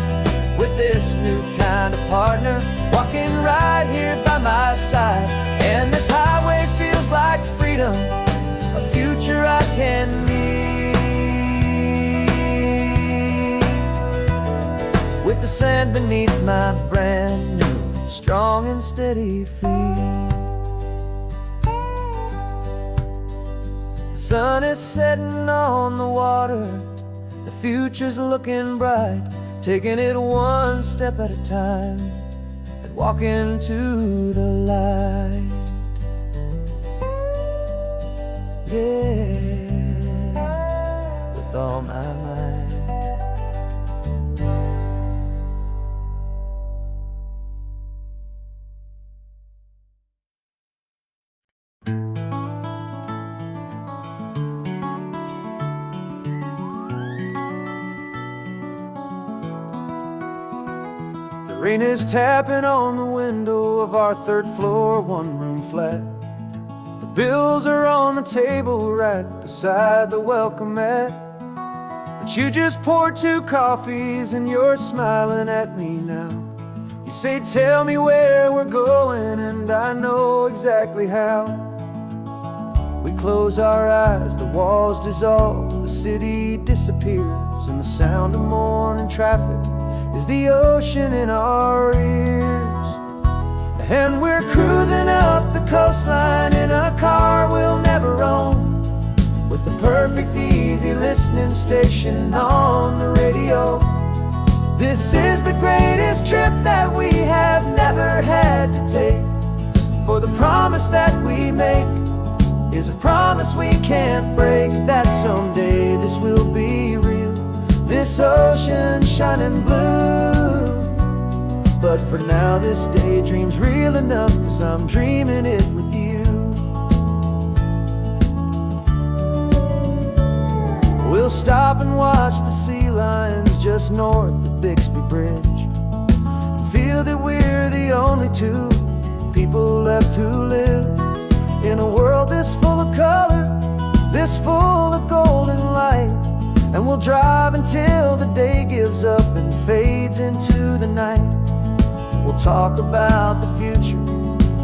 with this new kind of partner walking right here by my side. And this highway feels like freedom, a future I can meet, with the sand beneath my brand new, strong and steady feet. The sun is setting on the water, the future's looking bright, taking it one step at a time and walking to the light. Yeah, with all my might. The rain is tapping on the window of our third floor, one-room flat. The bills are on the table right beside the welcome mat. But you just poured 2 coffees and you're smiling at me now. You say, tell me where we're going, and I know exactly how. We close our eyes, the walls dissolve, the city disappears, and the sound of morning traffic is the ocean in our ears. And we're cruising up the coastline in a car we'll never own, with the perfect easy listening station on the radio. This is the greatest trip that we have never had to take, for the promise that we make is a promise we can't break, that someday this will be real, this ocean shining blue. But for now this daydream's real enough, 'cause I'm dreaming it with you. We'll stop and watch the sea lions just north of Bixby Bridge, and feel that we're the only 2 people left who live in a world this full of color, this full of golden light. And we'll drive until the day gives up and fades into the night. We'll talk about the future,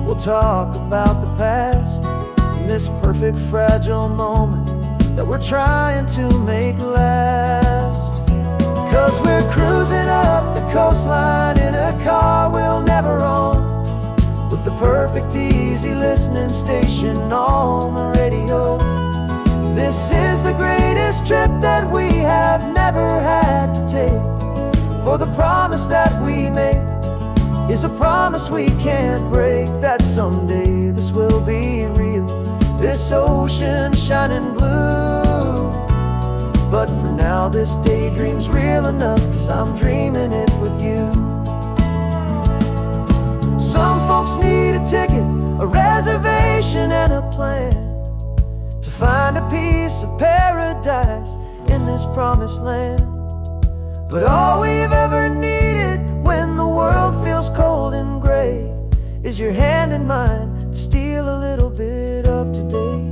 we'll talk about the past, and this perfect fragile moment that we're trying to make last. 'Cause we're cruising up the coastline in a car we'll never own, with the perfect easy listening station on the radio. This is the greatest trip that we have never had to take, for the promise that we make is a promise we can't break, that someday this will be real, this ocean shining blue. But for now this daydream's real enough, 'cause I'm dreaming it with you. Some folks need a ticket, a reservation and a plan, to find a piece of paradise in this promised land. But all we've ever needed when the world feels cold and gray is your hand in mine to steal a little bit of today.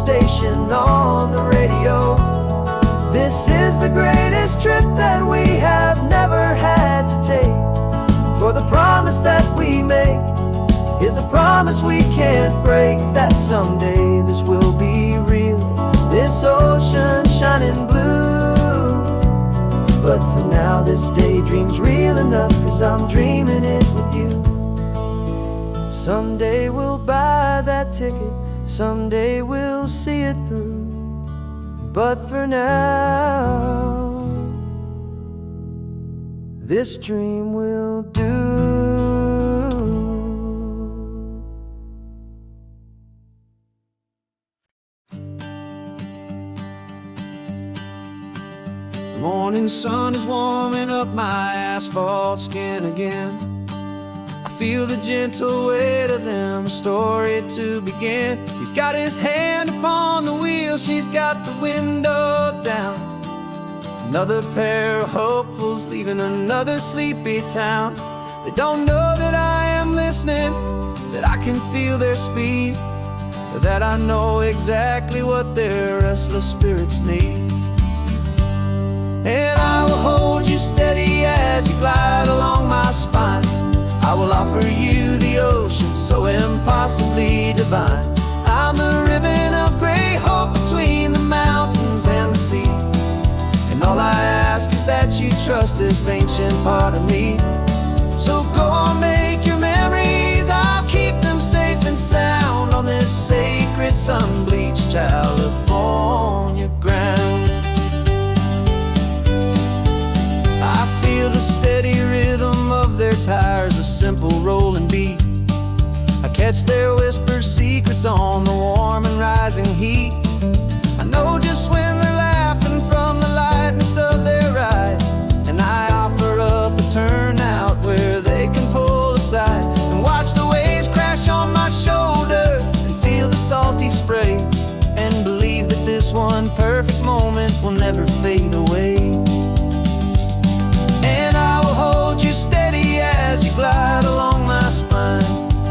Station on the radio. This is the greatest trip that we have never had to take, for the promise that we make is a promise we can't break, that someday this will be real, this ocean shining blue. But for now this daydream's real enough, 'cause I'm dreaming it with you. ticket. Someday we'll see it through, but for now, this dream will do. The morning sun is warming up my asphalt skin again. I feel the gentle weight of them, a story to begin. He's got his hand upon the wheel, she's got the window down. Another pair of hopefuls leaving another sleepy town. They don't know that I am listening, that I can feel their speed, or that I know exactly what their restless spirits need. And I will hold you steady as you glide along my spine. I will offer you the ocean so impossibly divine. I'm the ribbon of gray hope between the mountains and the sea. And all I ask is that you trust this ancient part of me. So go on, make your memories, I'll keep them safe and sound on this sacred sun-bleached California ground. I feel the steady rhythm of their tires, a simple rolling beat. I catch their whispered secrets on the warm and rising heat. I know just when they're laughing from the lightness of their ride, and I offer up a turnout where they can pull aside and watch the waves crash on my shoulder and feel the salty spray, and believe that this one perfect moment will never fade away. And I will hold you steady as you glide along my spine.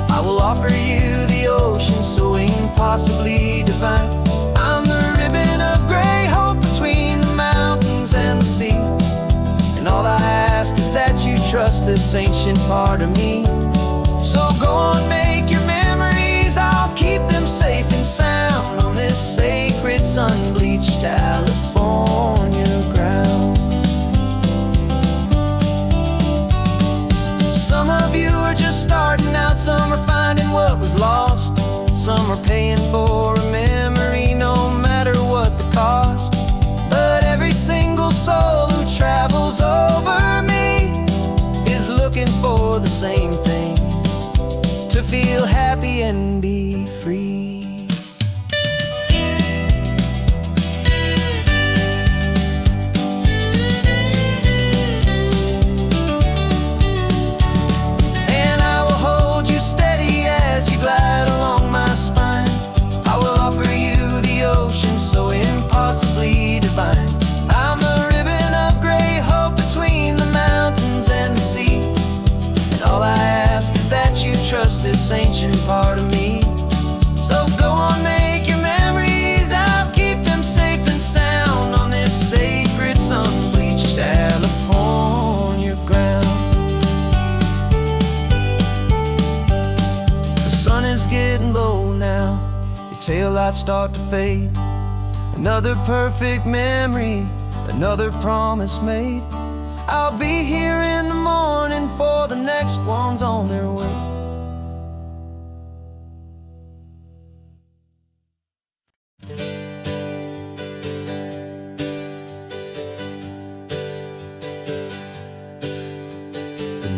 I will offer you the ocean so impossibly divine. I'm the ribbon of gray hope between the mountains and the sea. And all I ask is that you trust this ancient part of me. So go on, make your memories, I'll keep them safe and sound on this sacred sun-bleached California ground. Some of you are just starting out, some are finding what was lost, some are paying for a memory no matter what the cost. But every single soul who travels over me is looking for the same thing, to feel happy and be free. Trust this ancient part of me. So go on, make your memories, I'll keep them safe and sound on this sacred sun-bleached California ground. The sun is getting low now, your taillights start to fade. Another perfect memory, another promise made. I'll be here in the morning for the next ones on their way.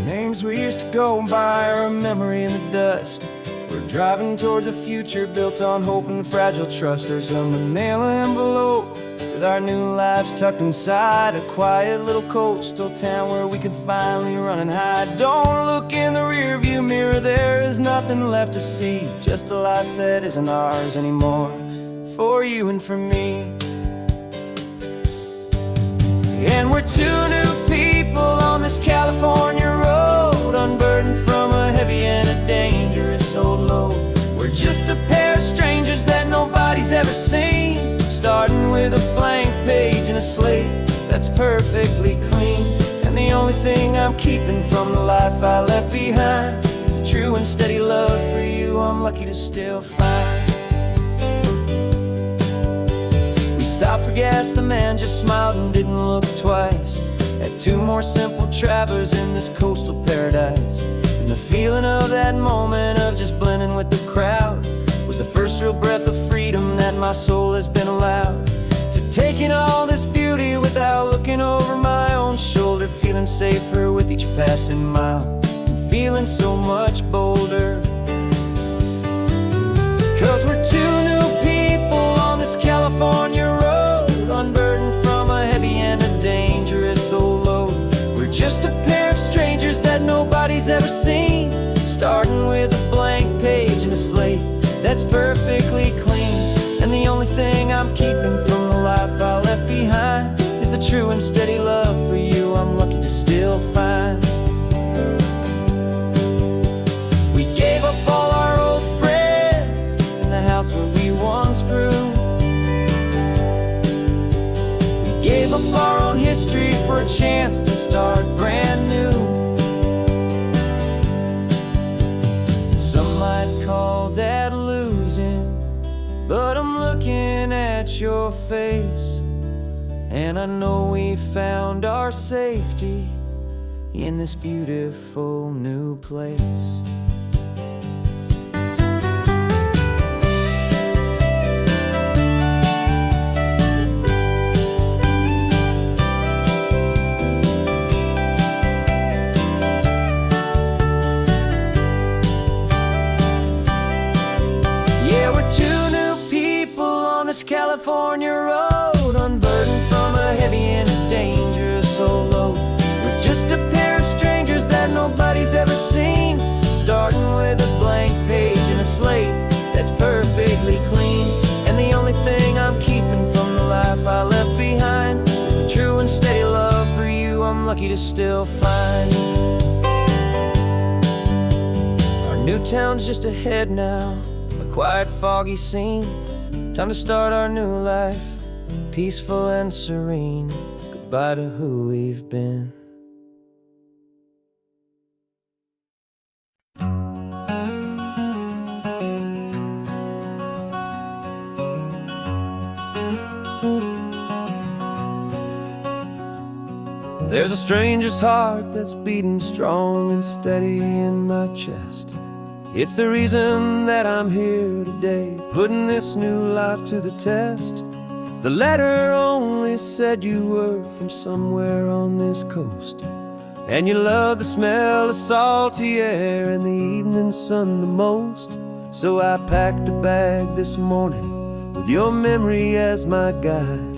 Names we used to go by are a memory in the dust. We're driving towards a future built on hope and fragile trust. There's a manila envelope with our new lives tucked inside, a quiet little coastal town where we can finally run and hide. Don't look in the rearview mirror, there is nothing left to see, just a life that isn't ours anymore, for you and for me. And we're two new people on this California road, unburdened from a heavy and a dangerous old load. We're just a pair of strangers that nobody's ever seen, starting with a blank page and a slate that's perfectly clean. And the only thing I'm keeping from the life I left behind is a true and steady love for you I'm lucky to still find. Stopped for gas, the man just smiled and didn't look twice. Had two more simple travelers in this coastal paradise. And the feeling of that moment of just blending with the crowd was the first real breath of freedom that my soul has been allowed to take in all this beauty without looking over my own shoulder, feeling safer with each passing mile, and feeling so much bolder. 'Cause we're two new people on this California road, unburdened from a heavy and a dangerous old load. We're just a pair of strangers that nobody's ever seen, starting with a blank page and a slate that's perfectly clean. And the only thing I'm keeping from the life I left behind is the true and steady love for you I'm lucky to still find. We gave up all our old friends in the house where we once grew. We gave up our own history for a chance to start brand new. Some might call that losing, but I'm looking at your face, and I know we found our safety in this beautiful new place. Yeah, we're two new people on this California road, unburdened from a heavy and a dangerous old load. We're just a pair of strangers that nobody's ever seen, starting with a blank page and a slate that's perfectly clean. And the only thing I'm keeping from the life I left behind is the true and steady love for you I'm lucky to still find. Our new town's just ahead now, a quiet, foggy scene. Time to start our new life, peaceful and serene. Goodbye to who we've been. There's a stranger's heart that's beating strong and steady in my chest. It's the reason that I'm here today, putting this new life to the test. The letter only said you were from somewhere on this coast, and you love the smell of salty air and the evening sun the most. So I packed a bag this morning with your memory as my guide,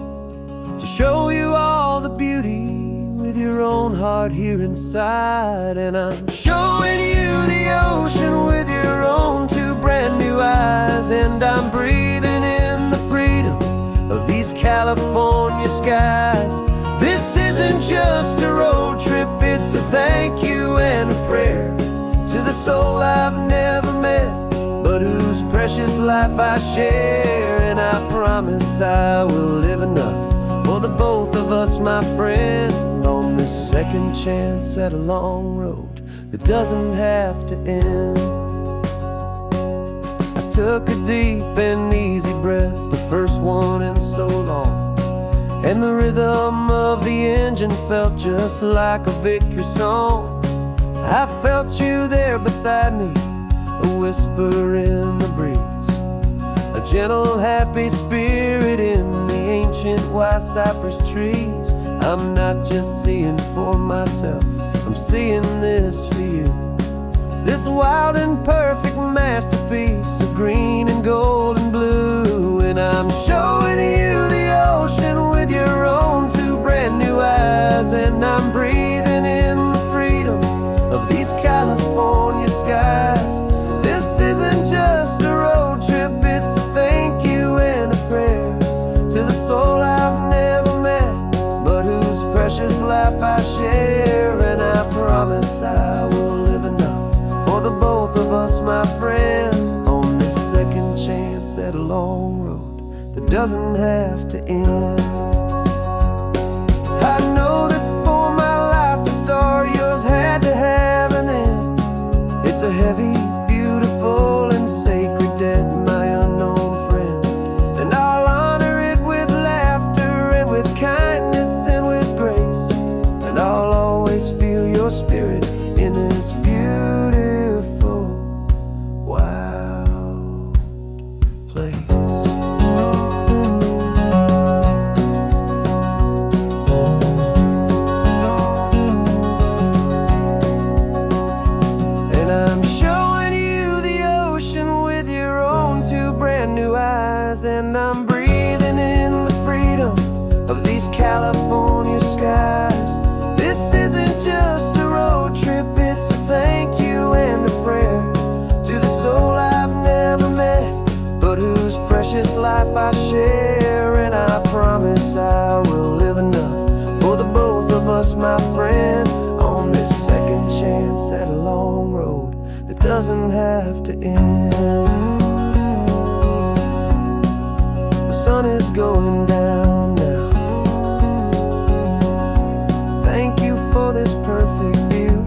to show you all the beauty with your own heart here inside. And I'm showing you the ocean with your own two brand new eyes, and I'm breathing in the freedom of these California skies. This isn't just a road trip, it's a thank you and a prayer to the soul I've never met, but whose precious life I share. And I promise I will live enough for the both of us, my friend, on this second chance at a long road that doesn't have to end. I took a deep and easy breath, the first one in so long, and the rhythm of the engine felt just like a victory song. I felt you there beside me, a whisper in the breeze, a gentle happy spirit in the ancient white cypress trees. I'm not just seeing for myself, I'm seeing this for you, this wild and perfect masterpiece of green and gold and blue. And I'm showing you the ocean with your own two brand new eyes, and I'm breathing in the freedom of these California skies. This isn't just a road trip, it's a thank you and a prayer to the soul I've never met, but whose precious life I share. And I promise I will live enough for the both of us, my friend, on this second chance at a long road that doesn't have to end. I know that for my life to start, yours had to have an end. It's a heavy, beautiful, and sacred debt, my unknown friend, and I'll honor it with laughter and with kindness and with grace, and I'll always feel your spirit in this beautiful, wild place. doesn't have to end. The sun is going down now. Thank you for this perfect view.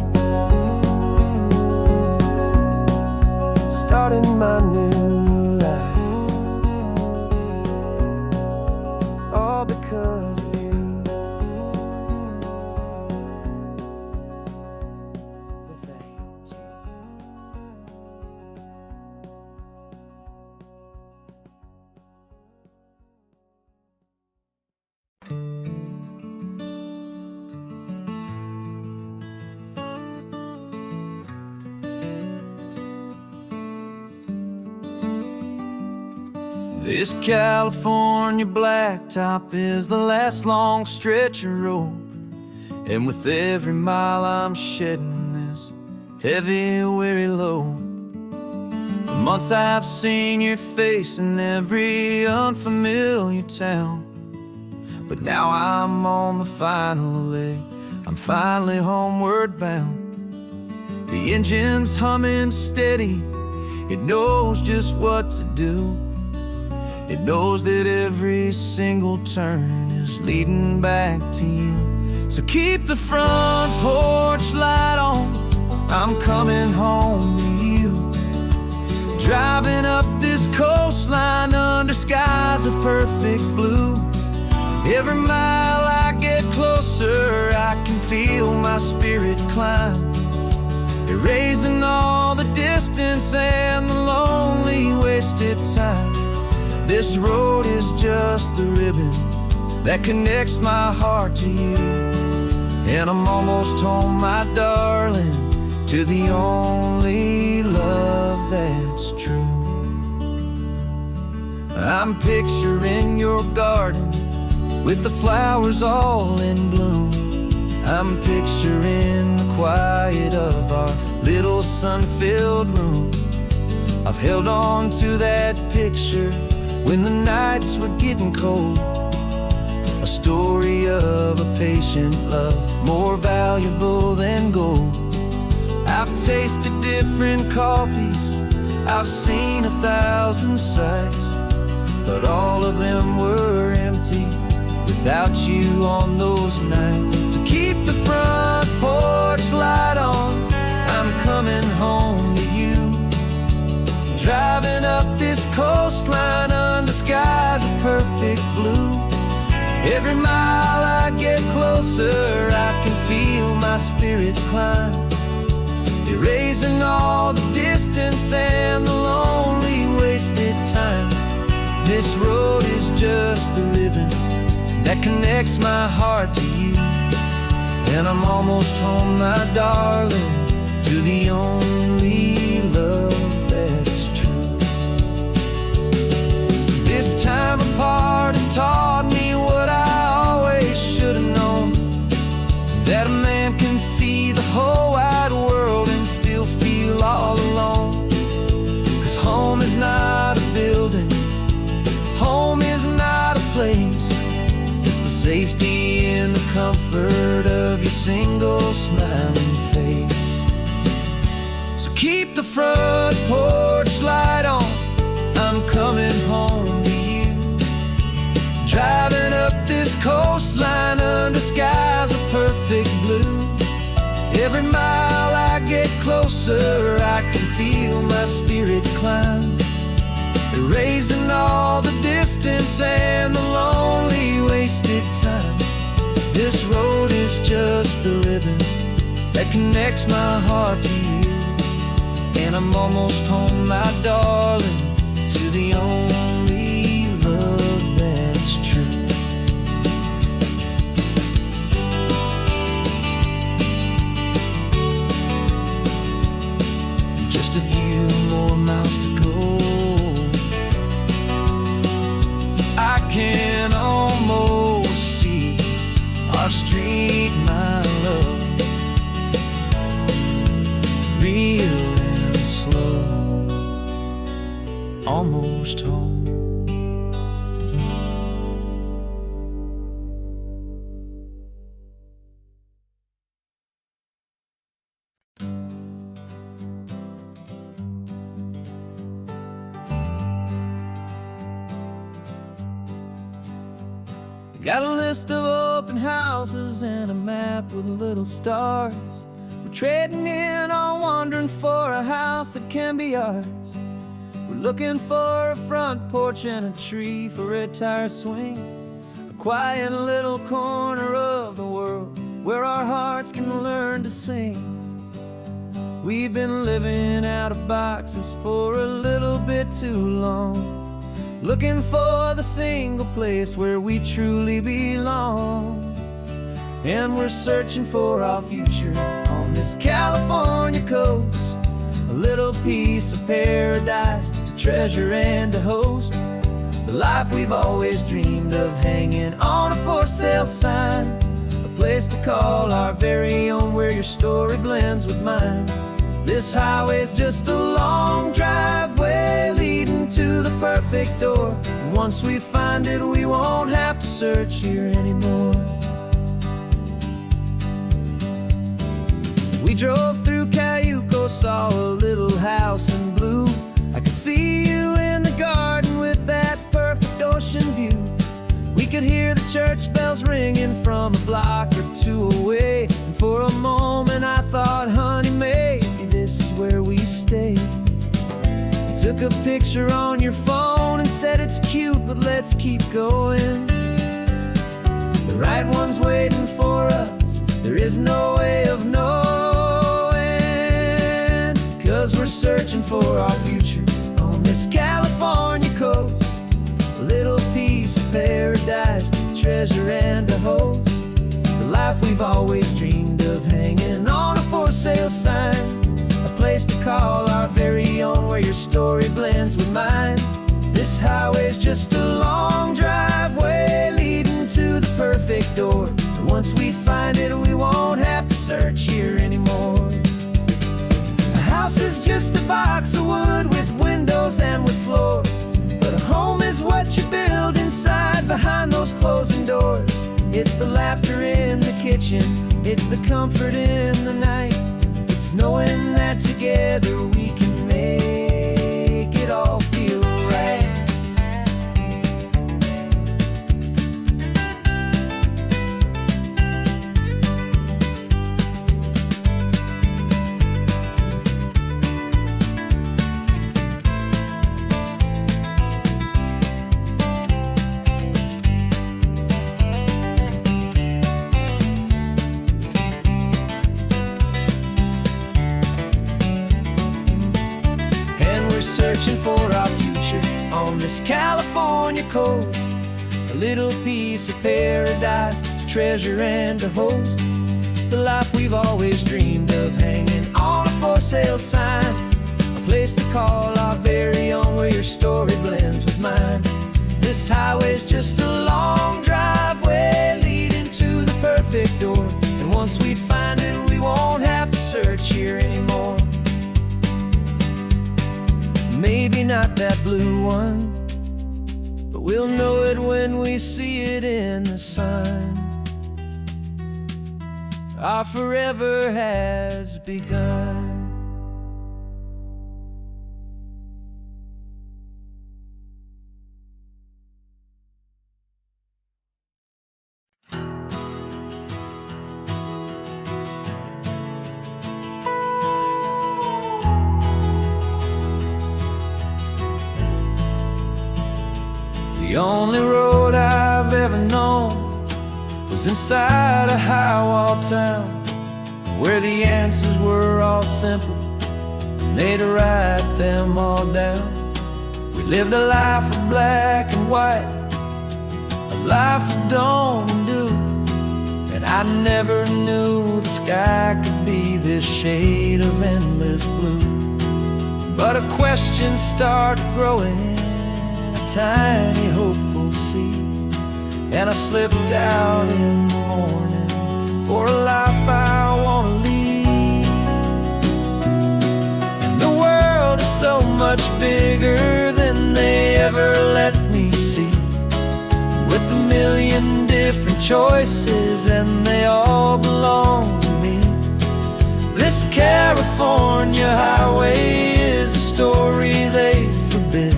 Starting my new life, all because of you. Thank you. This California blacktop is the last long stretch of road, and with every mile I'm shedding this heavy, weary load. For months I've seen your face in every unfamiliar town, but now I'm on the final leg, I'm finally homeward bound. The engine's humming steady, it knows just what to do. It knows that every single turn is leading back to you. So keep the front porch light on, I'm coming home to you. Driving up this coastline under skies of perfect blue. Every mile I get closer, I can feel my spirit climb, erasing all the distance and the lonely wasted time. This road is just the ribbon that connects my heart to you. And I'm almost home, my darling, to the only love that's true. I'm picturing your garden with the flowers all in bloom. I'm picturing the quiet of our little sun-filled room. I've held on to that picture when the nights were getting cold. A story of a patient love, more valuable than gold. I've tasted different coffees, I've seen 1,000 sights, but all of them were empty without you on those nights. So keep the front porch light on, I'm coming home to you. Driving up this coastline under skies of perfect blue. Every mile I get closer, I can feel my spirit climb, erasing all the distance and the lonely wasted time. This road is just the ribbon that connects my heart to you. And I'm almost home, my darling, to the only love that's true. This time apart has taught me what I always should have known, that a man can see the whole wide world and still feel all alone. 'Cause home is not a building, home is not a place, it's the safety and the comfort of your single smiling face. So keep the front porch light on, I'm coming home to you. Driving up this coastline under skies of perfect blue. Every mile I get closer, I can feel my spirit climb, erasing all the distance and the lonely wasted time. This road is just the ribbon that connects my heart to you. And I'm almost home, my darling, to the only love that's true. Just a few more miles to go, I can almost see our street, my love, real and slow, almost home. Got a list of open houses and a map with little stars. We're trading in our wandering for a house that can be ours. We're looking for a front porch and a tree for a tire swing, a quiet little corner of the world where our hearts can learn to sing. We've been living out of boxes for a little bit too long, looking for the single place where we truly belong. And we're searching for our future on this California coast, a little piece of paradise to treasure and to host, the life we've always dreamed of, hanging on a for sale sign, a place to call our very own where your story blends with mine. This highway's just a long driveway leading to the perfect door, and once we find it we won't have to search here anymore. We drove through Cayuco, saw a little house in blue. I could see you in the garden with that perfect ocean view. We could hear the church bells ringing from a block or two away, and for a moment I thought, honey, maybe this is where we stay. You took a picture on your phone and said it's cute, but let's keep going. The right one's waiting for us, there is no way of knowing, 'cause we're searching for our future on this California coast, a little piece of paradise to treasure and to host, the life we've always dreamed of, hanging on a for sale sign, a place to call our very own where your story blends with mine. This highway's just a long driveway leading to the perfect door, and once we find it we won't have to search here anymore. A house is just a box of wood with windows and with floors, but a home is what you build inside behind those closing doors. It's the laughter in the kitchen, it's the comfort in the night, it's knowing that together we can make it all feel right. Searching for our future on this California coast, a little piece of paradise to treasure and to host, the life we've always dreamed of, hanging on a for sale sign, a place to call our very own where your story blends with mine. This highway's just a long driveway leading to the perfect door, and once we find it we won't have to search here anymore. Maybe not that blue one, but we'll know it when we see it in the sun. Our forever has begun. The only road I've ever known was inside a high-wall town, where the answers were all simple and they'd write them all down. We lived a life of black and white, a life of dawn and dew, and I never knew the sky could be this shade of endless blue. But a question started growing, tiny hopeful seed, and I slipped out in the morning for a life I want to lead. And the world is so much bigger than they ever let me see, with a million different choices and they all belong to me. This California highway is a story they forbid,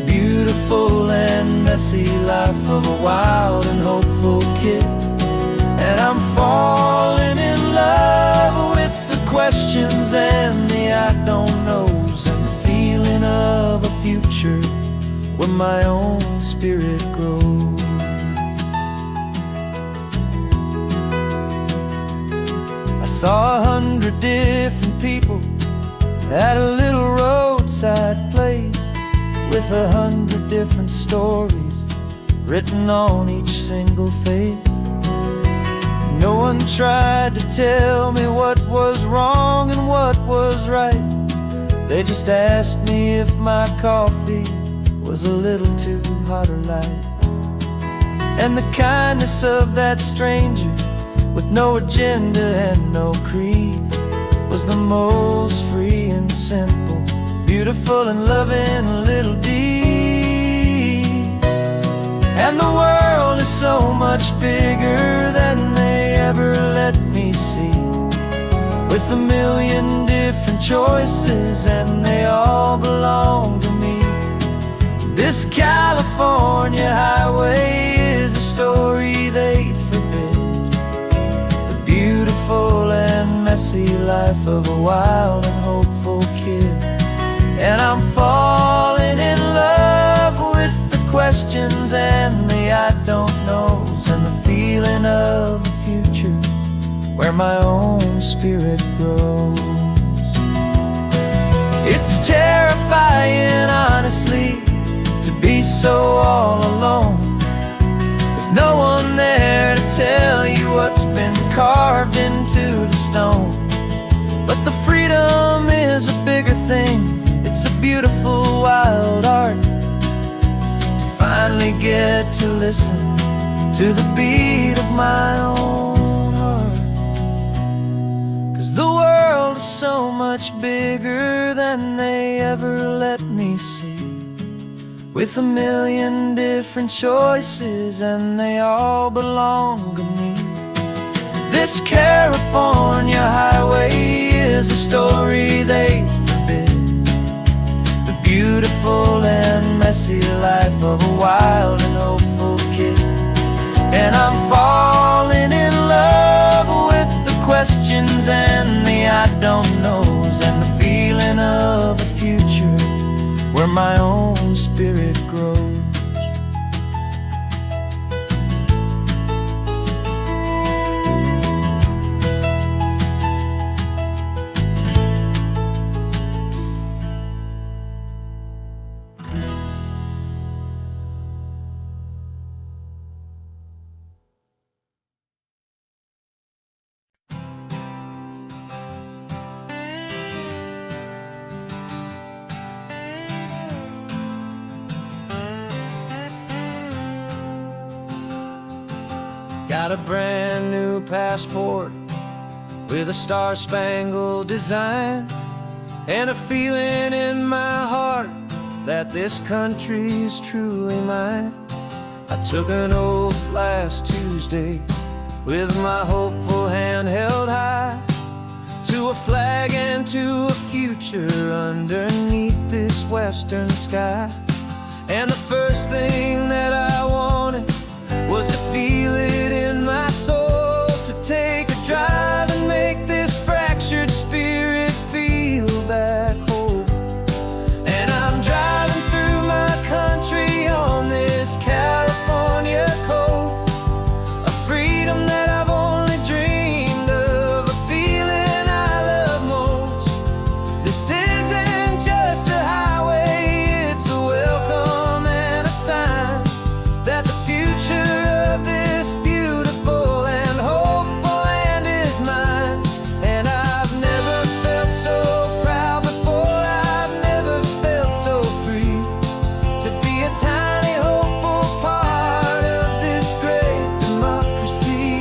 beautiful and messy life of a wild and hopeful kid. And I'm falling in love with the questions and the I don't knows, and the feeling of a future where my own spirit grows. I saw 100 different people at a little roadside place, with 100 different stories written on each single face. No one tried to tell me what was wrong and what was right. They just asked me if my coffee was a little too hot or light. And the kindness of that stranger, with no agenda and no creed, was the most free and simple, beautiful and loving little deed. And the world is so much bigger than they ever let me see, with a million different choices and they all belong to me. This California highway is a story they'd forbid, the beautiful and messy life of a wild and hopeful kid. And I'm falling in love with the questions and the I don't knows, and the feeling of a future where my own spirit grows. It's terrifying, honestly, to be so all alone, with no one there to tell you what's been carved into the stone. But the freedom is a bigger thing. It's a beautiful wild art to finally get to listen to the beat of my own heart. 'Cause the world is so much bigger than they ever let me see, with a million different choices and they all belong to me. This California highway is a story they forbid, the beautiful and messy life of a wild and hopeful kid. And I'm falling in love with the questions and the I don't knows, and the feeling of a future where my own spirit grows. Got a brand new passport with a star-spangled design, and a feeling in my heart that this country's truly mine. I took an oath last Tuesday with my hopeful hand held high, to a flag and to a future underneath this western sky. And the first thing that I wanted was to feel it in my soul, to take a drive and make this fractured spirit feel back home. And I'm driving through my country on this California coast, a freedom that I've only dreamed of, a feeling I love most. This isn't just a highway, it's a welcome and a sign that the future of this beautiful and hopeful land is mine. And I've never felt so proud before, I've never felt so free, to be a tiny hopeful part of this great democracy.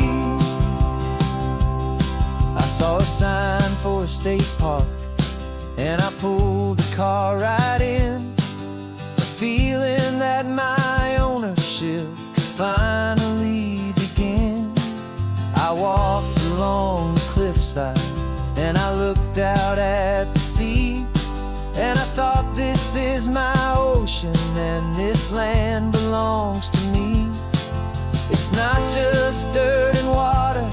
I saw a sign for a state park, and I pulled the car right in, a feeling that my ownership could finally begin. I walked along the cliffside and I looked out at the sea, and I thought, this is my ocean, ocean, and this land belongs to me. It's not just dirt and water,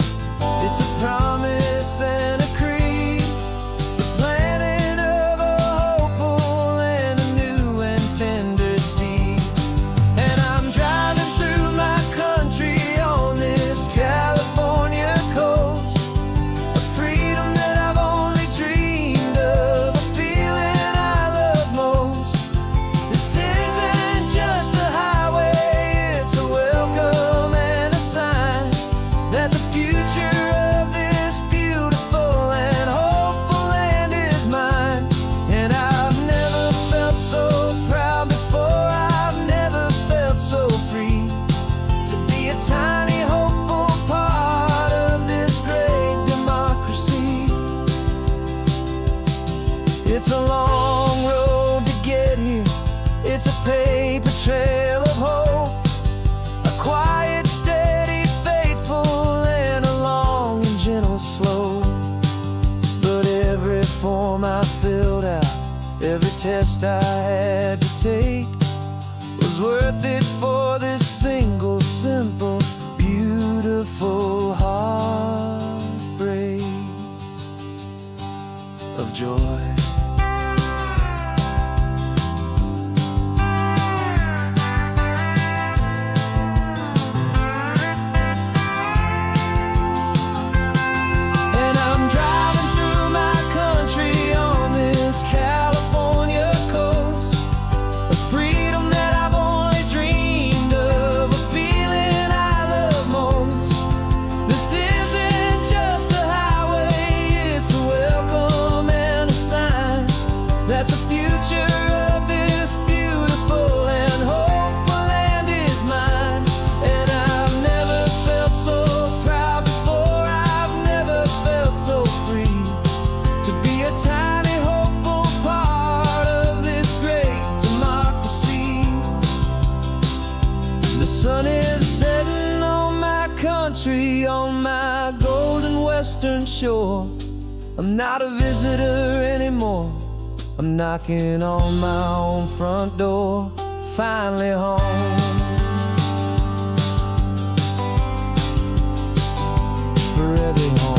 it's a promise and a creed, the planting of a hopeful and a new and tender seed. And I'm driving through my country on this California coast, a freedom that I've only dreamed of, a feeling I love most. This isn't just a highway, it's a welcome and a sign that the future of this beautiful and hopeful land is mine. And I've never felt so proud before, I've never felt so free to be a tiny hopeful part of this great democracy. It's a long road to get here, it's a paper trail of hope, a quiet, steady, faithful, and a long and gentle slope. But every form I filled out, every test I had to take, was worth it for this single, simple, beautiful heartbreak of joy. And I'm driving through my country on this California coast, a freedom that I've only dreamed of, a feeling I love most. This isn't just a highway, it's a welcome and a sign that the future of this beautiful and hopeful land is mine. And I've never felt so proud before, I've never felt so free to be a tiny hopeful part of this great democracy. The sun is setting on my country, on my golden western shore. I'm not a visitor anymore, I'm knocking on my own front door, finally home. For every home.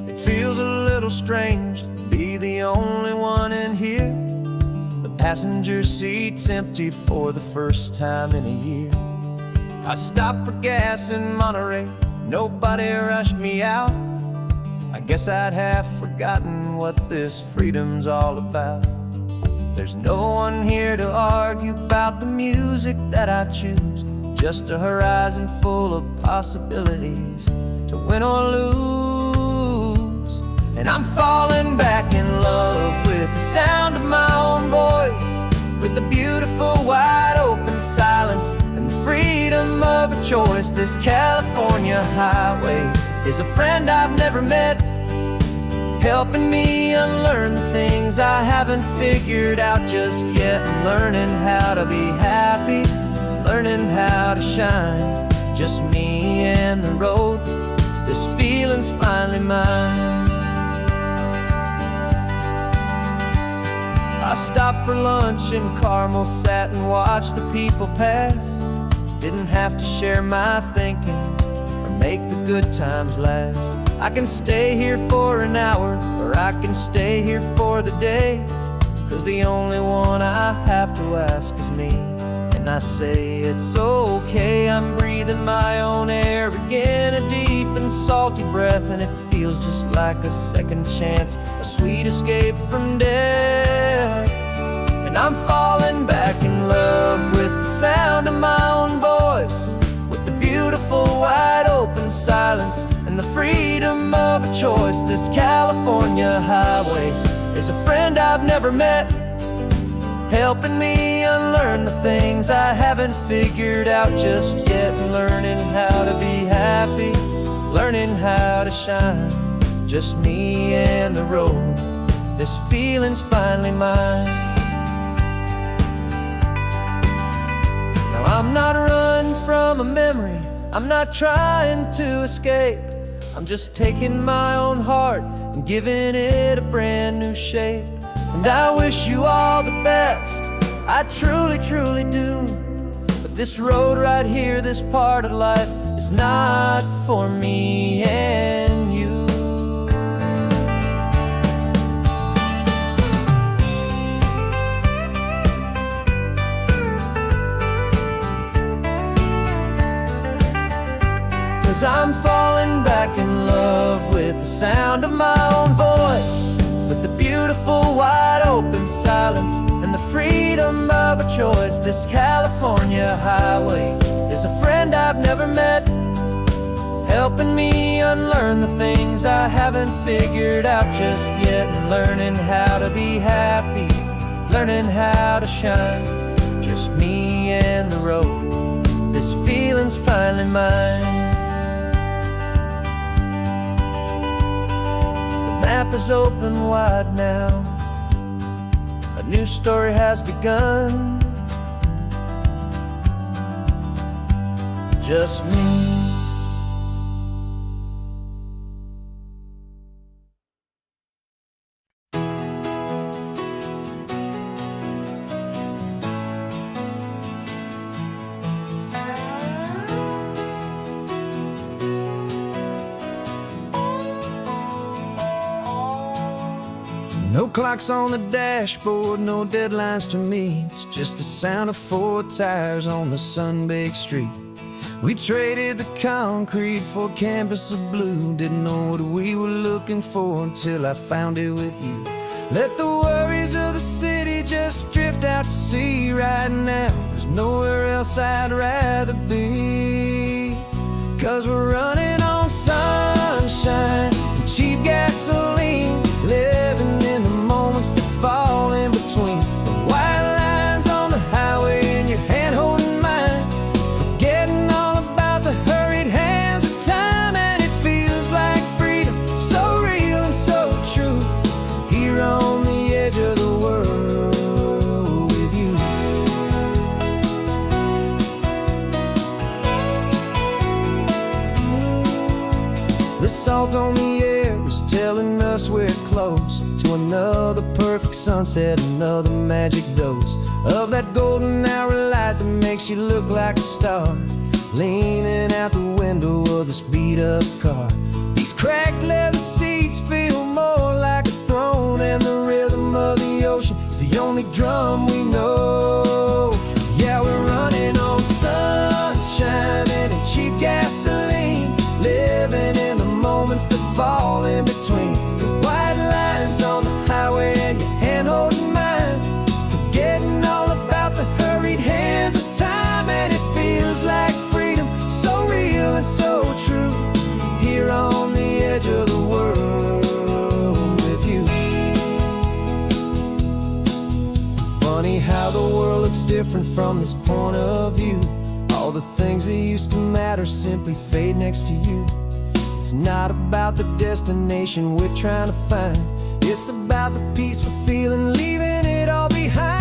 It feels a little strange to be the only one in here. The passenger seat's empty for the first time in a year. I stopped for gas in Monterey, nobody rushed me out. I guess I'd half forgotten what this freedom's all about. There's no one here to argue about the music that I choose, just a horizon full of possibilities to win or lose. And I'm falling back in love with the sound of my own voice, with the beautiful wide open silence and the freedom of a choice. This California highway is a friend I've never met, helping me unlearn the things I haven't figured out just yet. I'm learning how to be happy, learning how to shine, just me and the road. This feeling's finally mine. I stopped for lunch in Carmel, sat and watched the people pass. Didn't have to share my thinking or make the good times last. I can stay here for an hour, or I can stay here for the day, 'cause the only one I have to ask is me. And I say it's okay, I'm breathing my own air again, a deep and salty breath, and it feels just like a second chance, a sweet escape from death. And I'm falling back in love with the sound of my own voice, with the beautiful wide open silence and the freedom of a choice. This California highway is a friend I've never met, helping me unlearn the things I haven't figured out just yet, learning how to be happy, learning how to shine, just me and the road, this feeling's finally mine. Now I'm not running from a memory, I'm not trying to escape, I'm just taking my own heart and giving it a brand new shape. And I wish you all the best, I truly, truly do. But this road right here, this part of life, is not for me and you. Cause I'm falling back in love with the sound of my own voice, with the beautiful wide open silence and the freedom of a choice. This California highway is a friend I've never met, helping me unlearn the things I haven't figured out just yet, and learning how to be happy, learning how to shine, just me and the road, this feeling's finally mine. The map is open wide now, a new story has begun, just me. No clocks on the dashboard, no deadlines to meet, it's just the sound of 4 tires on the sun-baked street. We traded the concrete for a canvas of blue, didn't know what we were looking for until I found it with you. Let the worries of the city just drift out to sea right now, there's nowhere else I'd rather be. Cause we're running on sunshine and cheap gasoline, living in the moments that fall in between the white lines on the highway and your hand holding mine, forgetting all about the hurried hands of time. And it feels like freedom, so real and so true, here on the edge of the world with you. The salt on the air is telling us we're close to another perfect sunset, another magic dose of that golden hour light that makes you look like a star, leaning out the window of this beat-up car. These cracked leather seats feel more like a throne, and the rhythm of the ocean is the only drum we know. Yeah, we're running on sunshine and cheap gasoline, living in the moments that fall in between the white lines on the highway and your hand holding mine, forgetting all about the hurried hands of time. And it feels like freedom, so real and so true, here on the edge of the world with you. Funny how the world looks different from this point of view, all the things that used to matter simply fade next to you. It's not about the destination we're trying to find, it's about the peace we're feeling, leaving it all behind.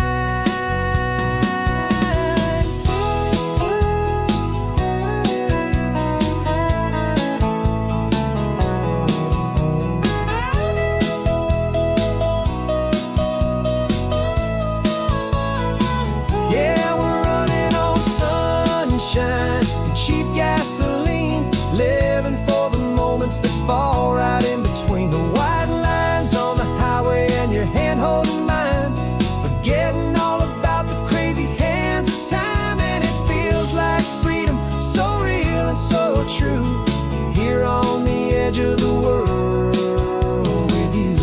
Yeah, we're running on sunshine and cheap gasoline, living for the moments that fall right in between the white lines on the highway and your hand holding mine, forgetting all about the crazy hands of time. And it feels like freedom, so real and so true, here on the edge of the world with you.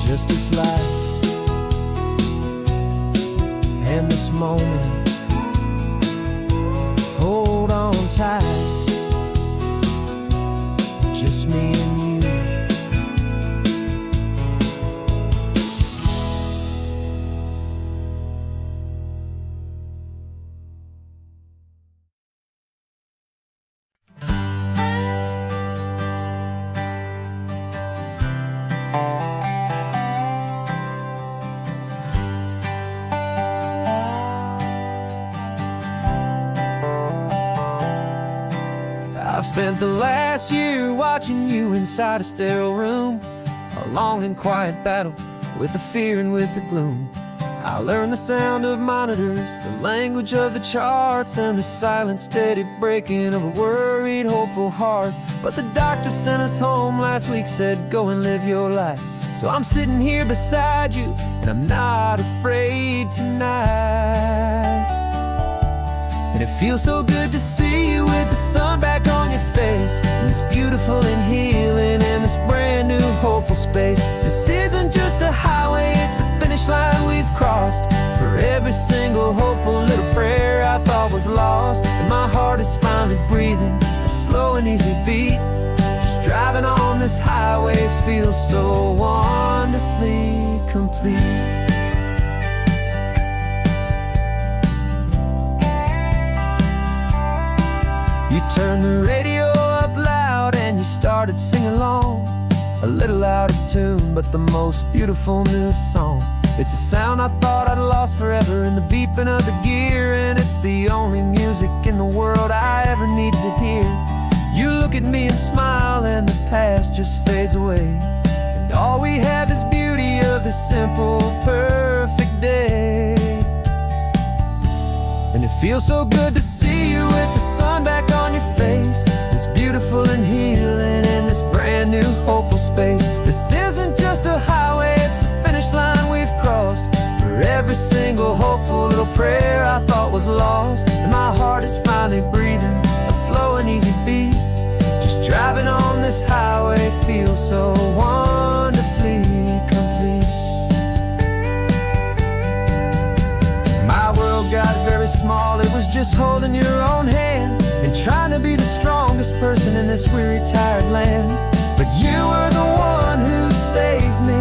Just this life and this moment, hold on tight, just me and you. spent the last year watching you inside a sterile room, a long and quiet battle with the fear and with the gloom. I learned the sound of monitors, the language of the charts, and the silent, steady breaking of a worried, hopeful heart. But the doctor sent us home last week, said, go and live your life. So I'm sitting here beside you, and I'm not afraid tonight. And it feels so good to see you with the sun back on your face, and this beautiful and healing in this brand new hopeful space. This isn't just a highway, it's a finish line we've crossed. For every single hopeful little prayer I thought was lost, and my heart is finally breathing a slow and easy beat. Just driving on this highway feels so wonderfully complete. You turned the radio up loud and you started singing along, a little out of tune, but the most beautiful new song. It's a sound I thought I'd lost forever in the beeping of the gear, and it's the only music in the world I ever need to hear. You look at me and smile, and the past just fades away, and all we have is beauty of this simple, perfect day. And it feels so good to see you with the sun back on your face, this beautiful and healing in this brand new hopeful space. This isn't just a highway, it's a finish line we've crossed. For every single hopeful little prayer I thought was lost, and my heart is finally breathing a slow and easy beat. Just driving on this highway feels so wonderfully complete. My world got very small, it was just holding your own hand and trying to be the strongest person in this weary, tired land. But you were the one who saved me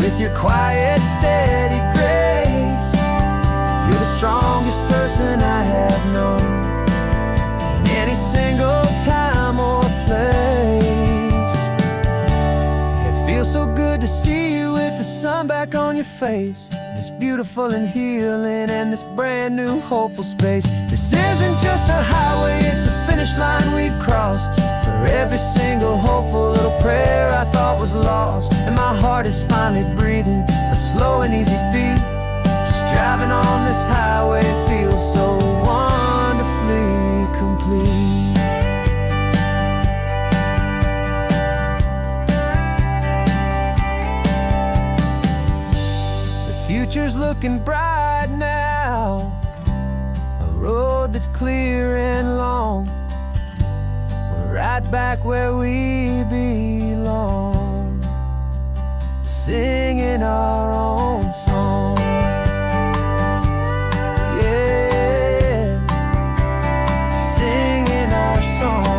with your quiet, steady grace. You're the strongest person I have known in any single time or place. It feels so good to see you with the sun back on your face, this beautiful and healing and this brand new hopeful space. This isn't just a highway, it's a finish line we've crossed. For every single hopeful little prayer I thought was lost, and my heart is finally breathing a slow and easy beat. Just driving on this highway feels so wonderfully complete. Future's looking bright now, a road that's clear and long. We're right back where we belong, singing our own song. Yeah, singing our song.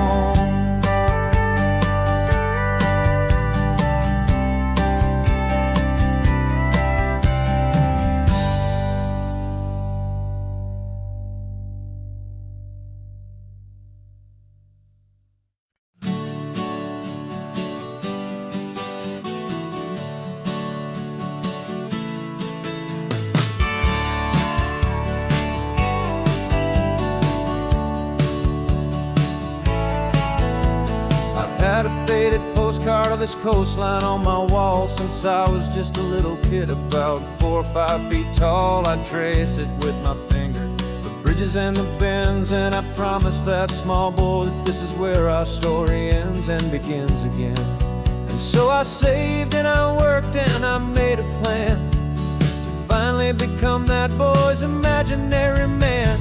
Had a faded postcard of this coastline on my wall since I was just a little kid, about 4 or 5 feet tall. I'd trace it with my finger, the bridges and the bends, and I promised that small boy that this is where our story ends and begins again. And so I saved and I worked and I made a plan to finally become that boy's imaginary man.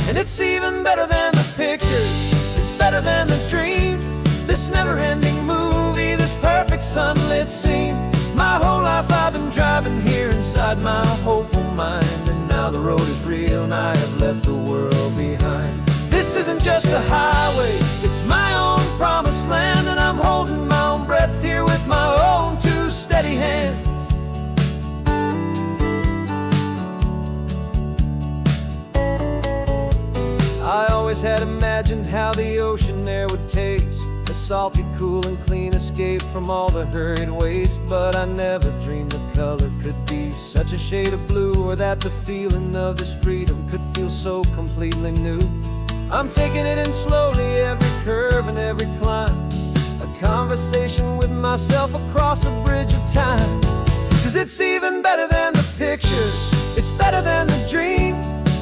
And it's even better than the pictures, it's better than the dream. This never-ending movie, this perfect sunlit scene. My whole life I've been driving here inside my hopeful mind, and now the road is real and I have left the world behind. This isn't just a highway, it's my own promised land, and I'm holding my own breath here with my own 2 steady hands. I always had imagined how the ocean there would taste, a salty, cool and clean escape from all the hurried waste. But I never dreamed the color could be such a shade of blue, or that the feeling of this freedom could feel so completely new. I'm taking it in slowly, every curve and every climb. A conversation with myself across a bridge of time. 'Cause it's even better than the pictures, it's better than the dream.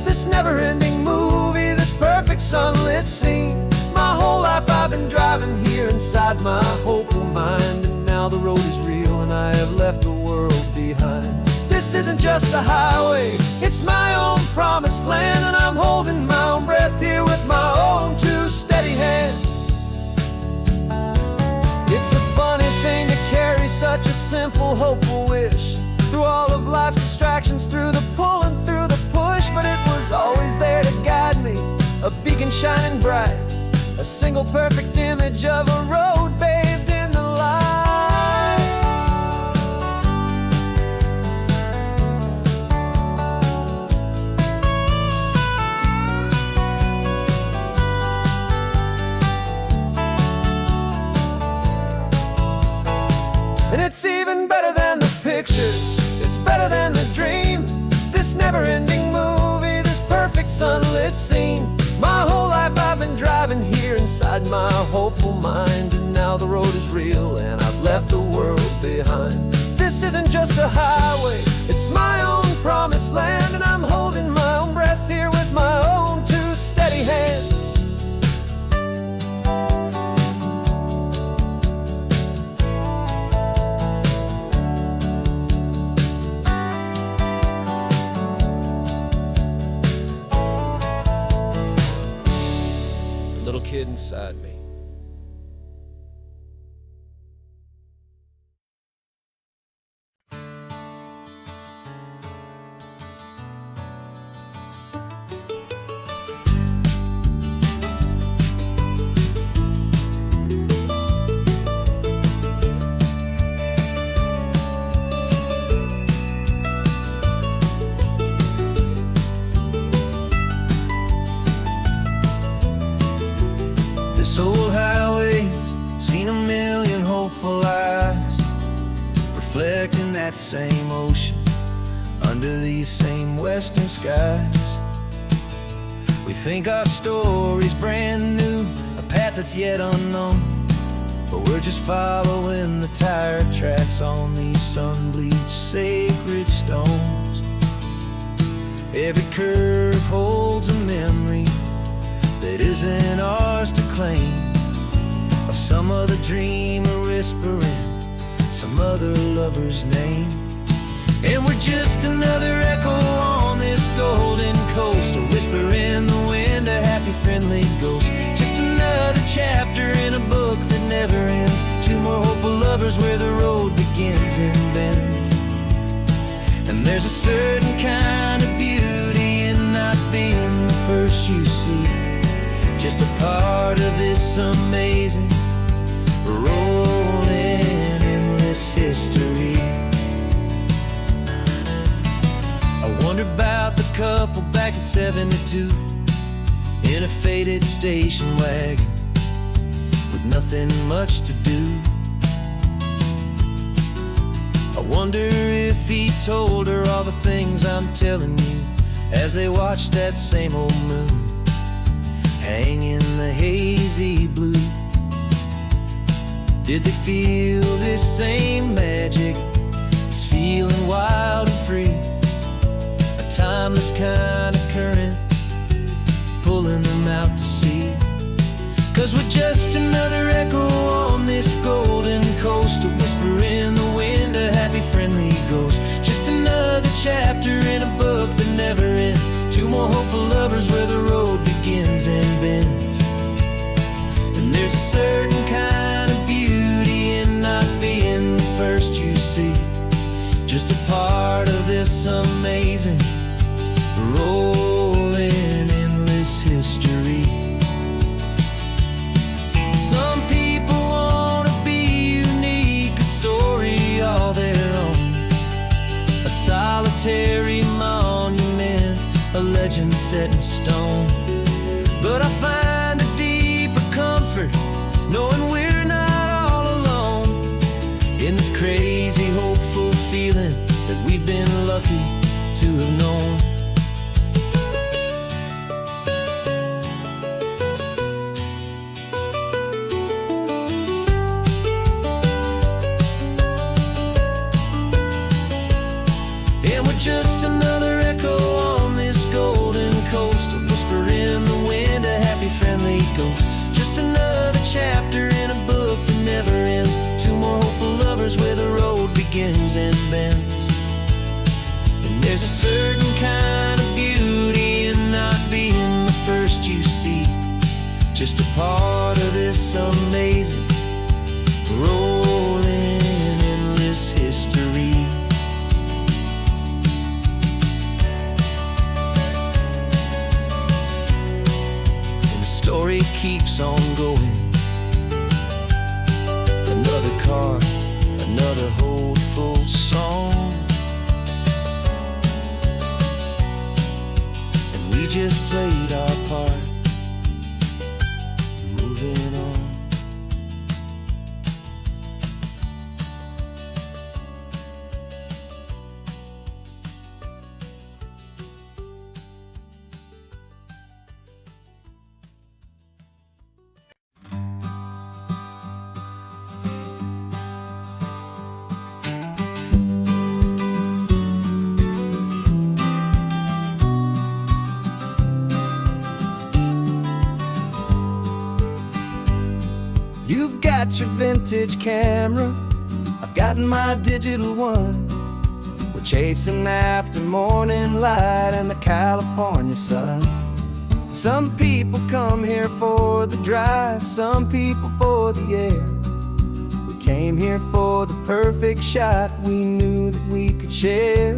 This never-ending movie, this perfect sunlit scene. My whole life I've been driving here inside my hopeful mind, and now the road is real and I have left the world behind. This isn't just a highway, it's my own promised land, and I'm holding my own breath here with my own two steady hands. It's a funny thing to carry such a simple, hopeful wish through all of life's distractions, through the pull and through the push. But it was always there to guide me, a beacon shining bright, a single perfect image of a road bathed in the light. And it's even better than the pictures, it's better than the dream. This never-ending movie, this perfect sunlit scene. My whole life I've been driving here inside my hopeful mind, and now the road is real and I've left the world behind. This isn't just a highway, it's my own promised land, and I'm holding my own breath here with my own two steady hands. Little kid inside me. This old highway's seen a million hopeful eyes, reflecting that same ocean under these same western skies. We think our story's brand new, a path that's yet unknown, but we're just following the tire tracks on these sun-bleached sacred stones. Every curve holds a memory that isn't ours to claim, of some other dreamer whispering some other lover's name. And we're just another echo on this golden coast, a whisper in the wind, a happy friendly ghost. Just another chapter in a book that never ends, two more hopeful lovers where the road begins and bends. And there's a certain kind of beauty in not being the first you see, just a part of this amazing, rolling, endless history. I wonder about the couple back in '72 in a faded station wagon with nothing much to do. I wonder if he told her all the things I'm telling you as they watched that same old moon hang in the hazy blue. Did they feel this same magic, this feeling wild and free, a timeless kind of current pulling them out to sea? 'Cause we're just another echo on this golden coast, a whisper in the wind, a happy friendly ghost. Just another chapter in a book that never ends, two more hopeful lovers where the road begins and bends. And there's a certain kind of beauty in not being the first you see, just a part of this amazing, rolling, endless history. Some people wanna be unique, a story all their own, a solitary monument, a legend set in stone. But I find a deeper comfort knowing we're not all alone in this crazy, hopeful feeling that we've been lucky to have known. just a part of this amazing, rolling, endless history. And the story keeps on going. Another card, another hopeful song, and we just played our part, moving on. You've got your vintage camera, I've got my digital one. We're chasing after morning light and the California sun. Some people come here for the drive, some people for the air. We came here for the perfect shot we knew that we could share.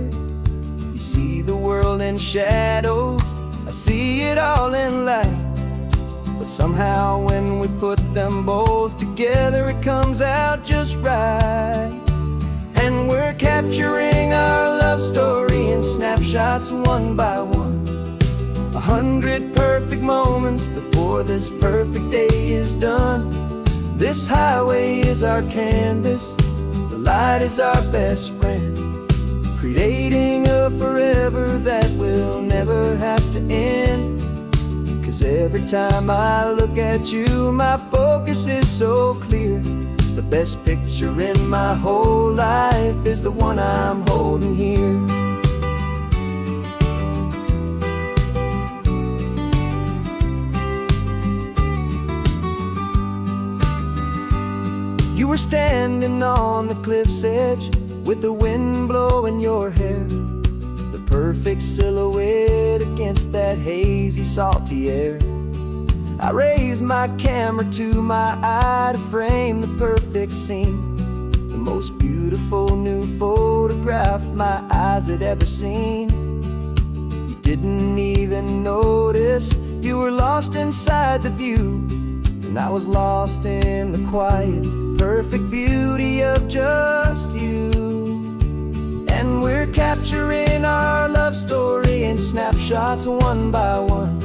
You see the world in shadows, I see it all in light. But somehow when we put them both together, it comes out just right. And we're capturing our love story in snapshots one by one. 100 perfect moments before this perfect day is done. This highway is our canvas, the light is our best friend, creating a forever that will never have to end. 'Cause every time I look at you, my focus is so clear. The best picture in my whole life is the one I'm holding here. You were standing on the cliff's edge with the wind blowing your hair, the perfect silhouette against that hazy, salty air. I raised my camera to my eye to frame the perfect scene, the most beautiful new photograph my eyes had ever seen. You didn't even notice you were lost inside the view, and I was lost in the quiet, perfect beauty of just you. And we're capturing our love story in snapshots one by one.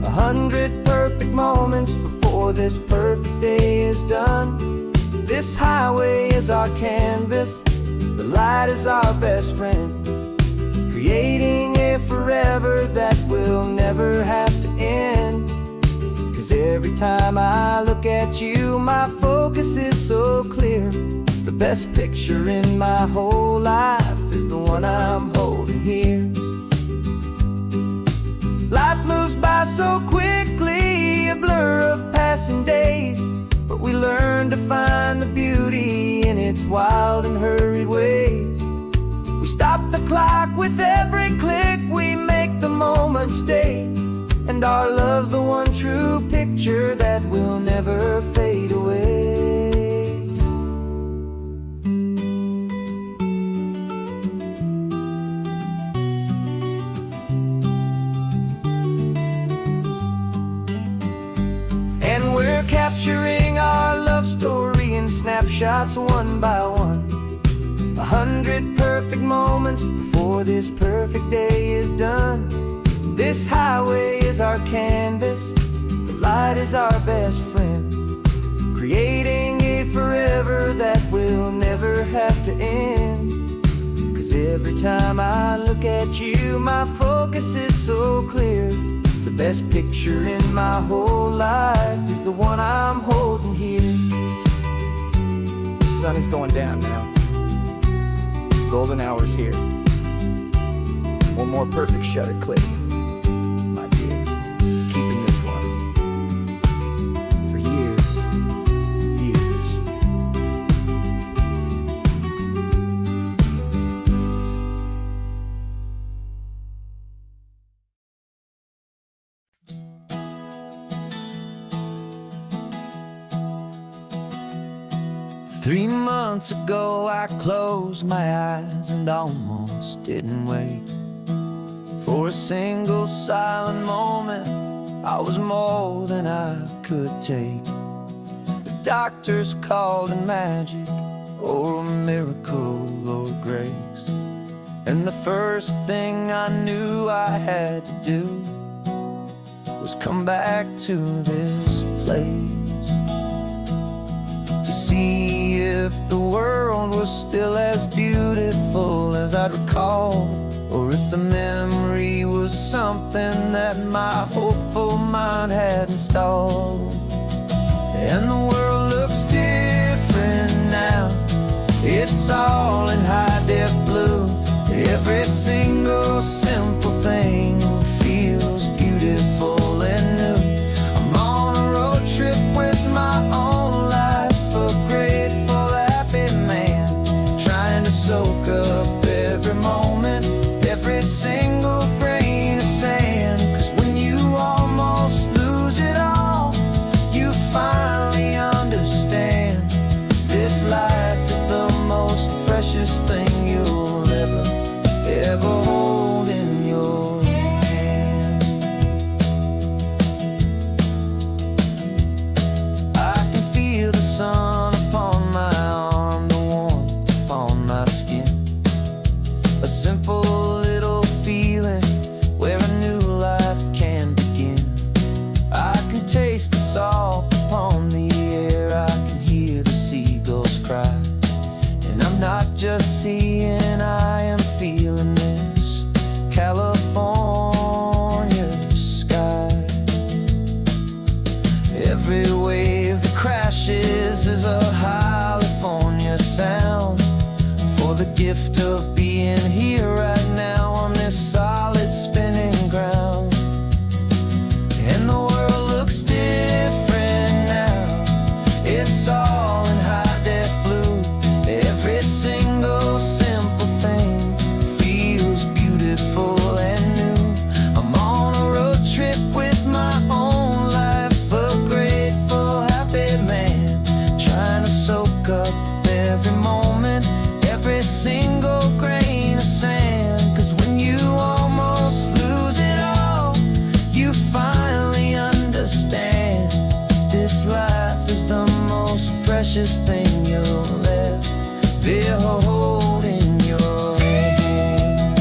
100 perfect moments before this perfect day is done. This highway is our canvas, the light is our best friend, creating a forever that will never have to end. 'Cause every time I look at you, my focus is so clear. The best picture in my whole life is the one I'm holding here. Life moves by so quickly, a blur of passing days, but we learn to find the beauty in its wild and hurried ways. We stop the clock with every click, we make the moment stay, and our love's the one true picture that will never fade away. Capturing our love story in snapshots one by one. 100 perfect moments before this perfect day is done. This highway is our canvas, the light is our best friend, creating a forever that will never have to end. 'Cause every time I look at you, my focus is so clear. The best picture in my whole life is the one I'm holding here. The sun is going down now. Golden hour's here. One more perfect shutter click, my dear. Keeping this one for years, years. 3 months ago I closed my eyes and almost didn't wake. For a single silent moment, I was more than I could take. The doctors called it magic, or a miracle, or grace. And the first thing I knew I had to do was come back to this place, to see if the world was still as beautiful as I'd recall, or if the memory was something that my hopeful mind had installed. And the world looks different now, it's all in high-def blue. Every single simple thing feels beautiful and new. I'm on a road trip with my own life, a grateful, happy man, trying to soak up every moment, every single grain of sand. 'Cause when you almost lose it all, you finally understand this life is the most precious thing you'll ever hold in your hand. I can feel the sun upon my arm, the warmth upon my skin, a simple little feeling where a new life can begin. I can taste the salt upon the air, I can hear the seagulls cry, and I'm not just seeing, I am feeling this California sky. Every wave that crashes is a California sound, for the gift of being here right now on this solid spinning ground. And the world looks different now, it's all in high-def blue. Every single simple thing feels beautiful and new. I'm on a road trip with my own life, a grateful, happy man, trying to soak up every moment, every single grain of sand. 'Cause when you almost lose it all, you finally understand this life is the most precious thing you'll ever hold in your hand.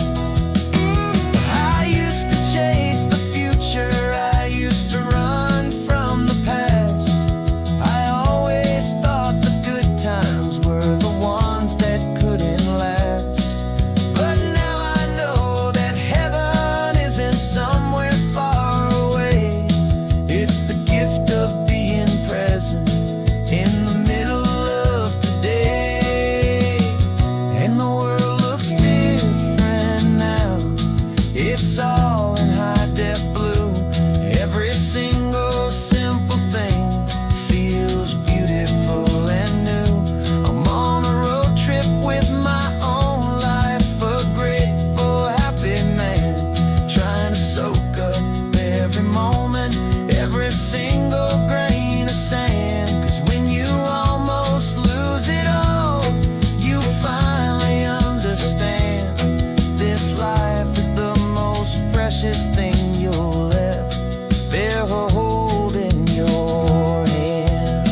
I used to chase the future, I used to run from the past. I always thought the good times were the ones that couldn't last. But now I know that heaven isn't somewhere far away. It's the gift of being present in the middle of today. And the world looks different now, it's all in high-def blue. Every single simple thing feels beautiful and new. I'm on a road trip with my own life, a grateful, happy man, trying to soak up every moment, every single grain of sand. 'Cause when you almost lose it all, you finally understand this life is the most precious thing you'll ever hold in your hand.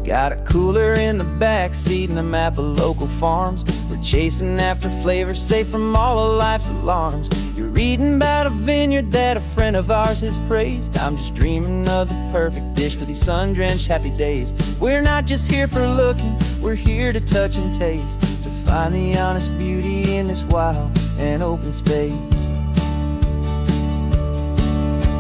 Got a cooler in the back seat and a map of local farms. We're chasing after flavors safe from all of life's alarms. You're reading about a vineyard that a friend of ours has praised. I'm just dreaming of the perfect dish for these sun-drenched happy days. We're not just here for looking, we're here to touch and taste, to find the honest beauty in this wild and open space.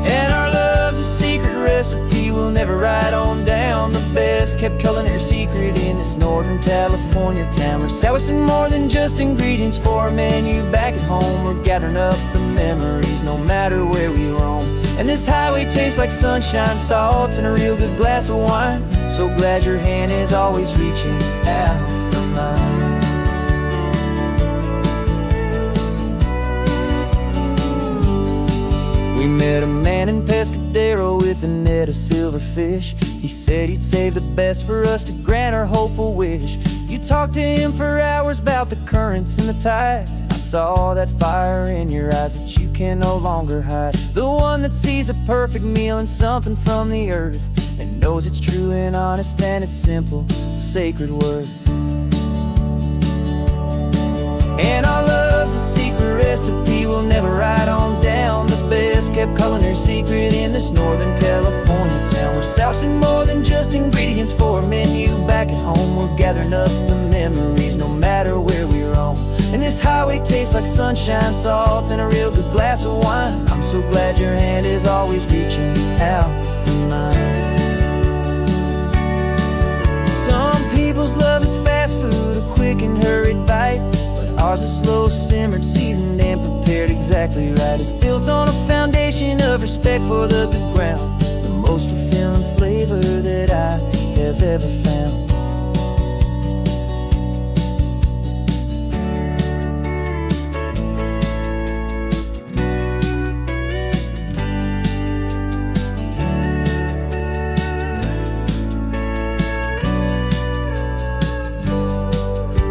And our love's a secret recipe we'll never write on down. The best kept culinary secret in this Northern California town. We're sourcing more than just ingredients for a menu back at home. We're gathering up the memories no matter where we roam. And this highway tastes like sunshine, salt, and a real good glass of wine. So glad your hand is always reaching out for mine. We met a man in Pescadero with a net of silverfish. He said he'd save the best for us to grant our hopeful wish. You talked to him for hours about the currents and the tide. I saw that fire in your eyes that you can no longer hide. The one that sees a perfect meal in something from the earth, and knows it's true and honest and it's simple, sacred worth. And our love's a secret recipe we'll never write on down. The best kept culinary secret in this Northern California town. We're sourcing more than just ingredients for a menu back at home. We're gathering up the memories no matter where we roam. And this highway tastes like sunshine, salt, and a real good glass of wine. I'm so glad your hand is always reaching out for mine. Some people's love is fast food, a quick and hurried bite. Ours is slow simmered, seasoned, and prepared exactly right. It's built on a foundation of respect for the good ground, the most fulfilling flavor that I have ever found.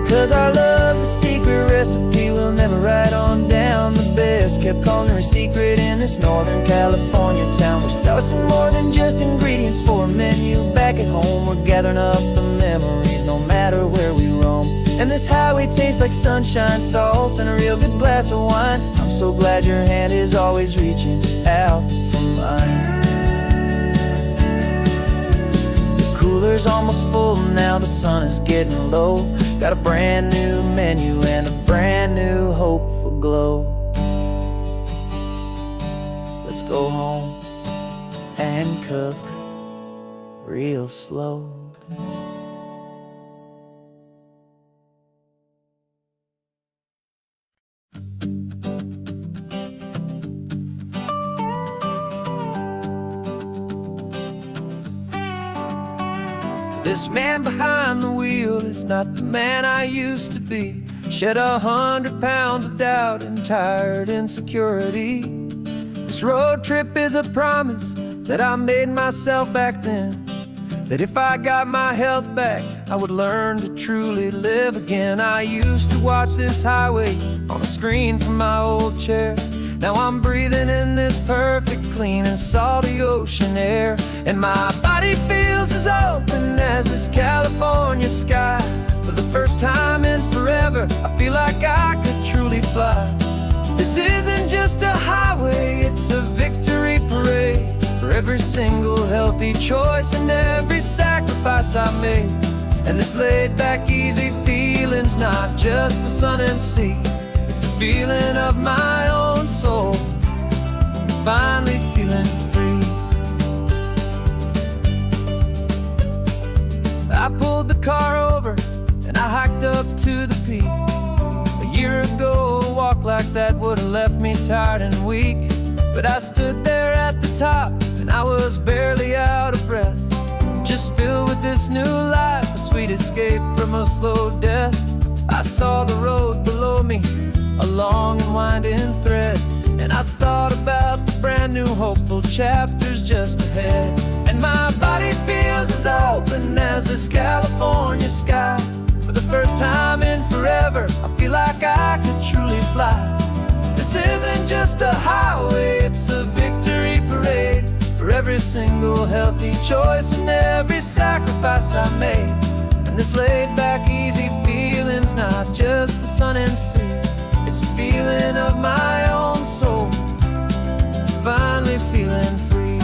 'Cause our love's a secret recipe we'll never write on down. The best kept culinary secret in this Northern California town. We're sourcing more than just ingredients for a menu back at home. We're gathering up the memories no matter where we roam. And this highway tastes like sunshine, salt, and a real good glass of wine. I'm so glad your hand is always reaching out for mine. The cooler's almost full now, the sun is getting low. Got a brand new menu and a brand new hopeful glow. Let's go home and cook real slow. This man behind the wheel is not the man I used to be. Shed 100 pounds of doubt and tired insecurity. This road trip is a promise that I made myself back then, that if I got my health back, I would learn to truly live again. I used to watch this highway on a screen from my old chair. Now I'm breathing in this perfect, clean and salty ocean air. And my body feels as open as this California sky. For the first time in forever, I feel like I could truly fly. This isn't just a highway, it's a victory parade. For every single healthy choice and every sacrifice I made. And this laid back, easy feeling's not just the sun and sea. It's the feeling of my own soul, finally feeling free. I pulled the car over and I hiked up to the peak. A year ago, a walk like that would have left me tired and weak. But I stood there at the top and I was barely out of breath, just filled with this new life, a sweet escape from a slow death. I saw the road below me, a long and winding thread, and I thought about the brand new hopeful chapters just ahead. And my body feels as open as this California sky. For the first time in forever, I feel like I could truly fly. This isn't just a highway, it's a victory parade. For every single healthy choice and every sacrifice I made. And this laid back, easy feeling's not just the sun and sea. It's a feeling of my own soul, finally feeling free.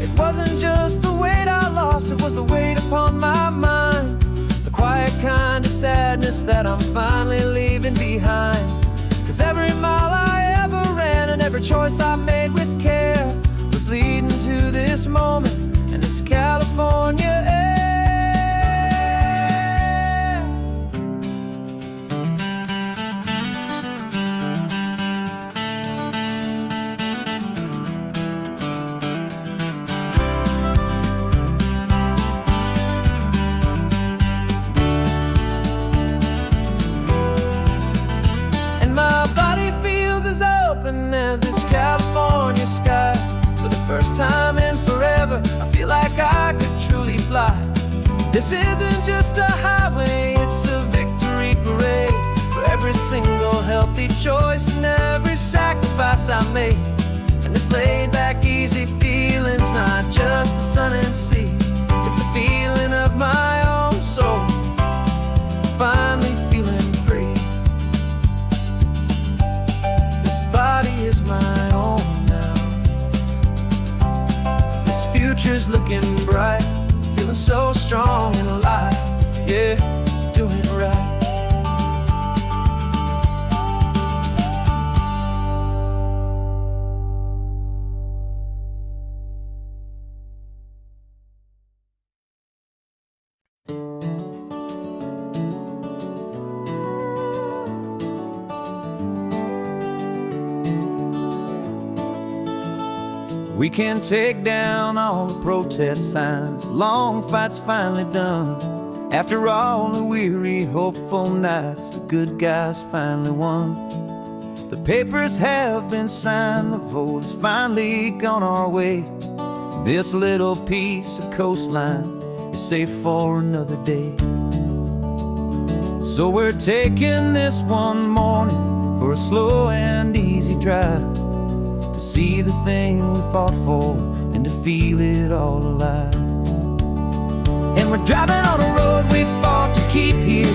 It wasn't just the weight I lost, it was the weight upon my mind. The quiet kind of sadness that I'm finally leaving behind. 'Cause every mile I ever ran, a and every choice I made with care was leading to this moment and this California air. And my body feels as open as this California sky. For the first time in forever, I feel like I could truly fly. This isn't just a highway, it's a victory parade for every single healthy choice and every sacrifice I made. And this laid back, easy feeling's not just the sun and sea, it's a feeling of my own soul, finally feeling free. This body is my own now. This future's looking bright, feeling so strong and alive. Yeah, doing it right. We can take down all the protest signs, long fight's finally done. After all the weary, hopeful nights, the good guys finally won. The papers have been signed, the vote's finally gone our way. This little piece of coastline is safe for another day. So we're taking this one morning for a slow and easy drive, to see the thing we fought for and to feel it all alive. And we're driving on a road we fought to keep here,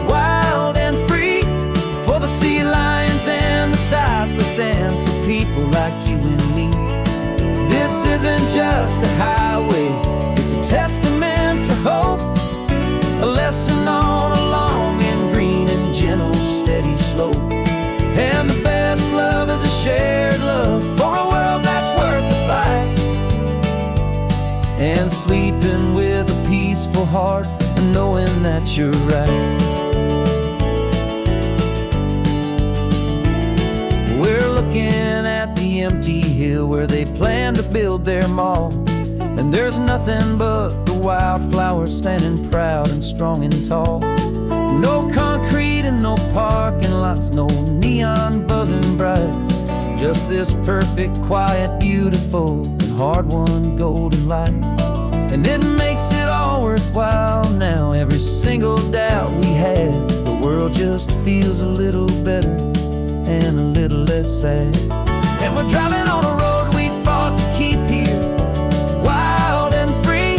wild and free, for the sea lions and the cypress and for people like you and me. This isn't just a highway, it's a testament to hope, a lesson on a long and green and gentle steady slope. And the best love is a shared love for a world that's worth the fight, and sleeping with a peaceful heart and knowing that you're right. We're looking at the empty hill where they plan to build their mall, and there's nothing but the wildflowers standing proud and strong and tall. No concrete and no parking lots, no neon buzzing bright, just this perfect, quiet, beautiful, and hard-won golden light. And it makes it all worthwhile now, every single doubt we had. The world just feels a little better and a little less sad. And we're driving on a road we fought to keep here, wild and free,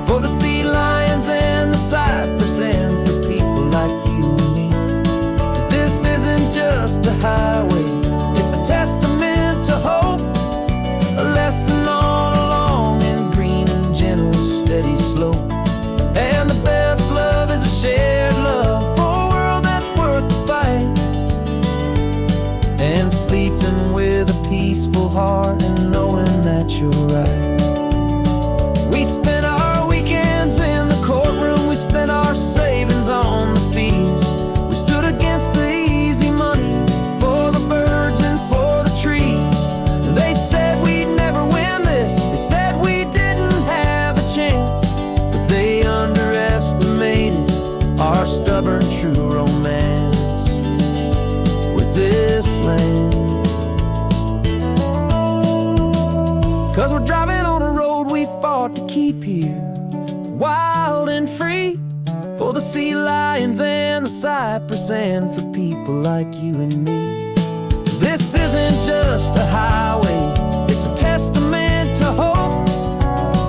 for the sea lions and the cypress and for people like you and me. This isn't just a highway, it's a testament to hope, a lesson on a long and green and gentle steady slope. And the best love is a shared love for a world that's worth the fight, and sleeping with a peaceful heart and knowing that you're right. We spent our weekends in the courtroom, we spent our savings on the fees. We stood against the easy money for the birds and for the trees. They said we'd never win this, they said we didn't have a chance, but they underestimated our stubborn true romance with this land. 'Cause we're driving on a road we fought to keep here, wild and free, for the sea lions and the cypress and for people like you and me. This isn't just a highway, it's a testament to hope,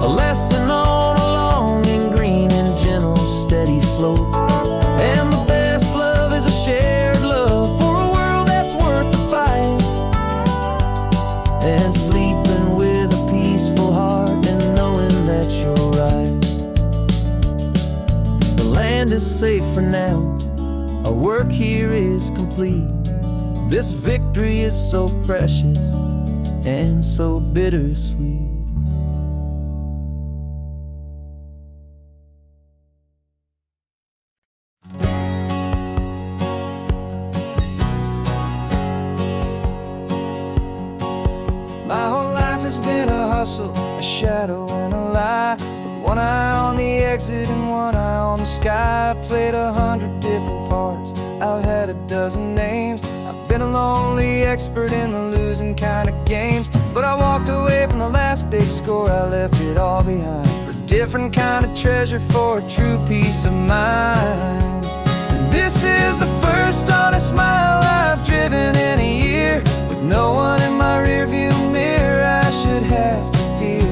a lesson on a long and green and gentle steady slope. And the best love is a shared love for a world that's worth the fight, and sleeping with a peaceful heart and knowing that you're right. The land is safe for now, our work here is complete. This victory is so precious and so bittersweet. My whole life has been a hustle, a shadow and a lie. With one eye on the exit and one eye on the sky. I've played 100 different parts, I've had a dozen names. I've been a lonely expert in the losing kind of games. But I walked away from the last big score, I left it all behind for a different kind of treasure, for a true peace of mind. And this is the first honest mile I've driven in a year, with no one in my rearview mirror I should have to fear.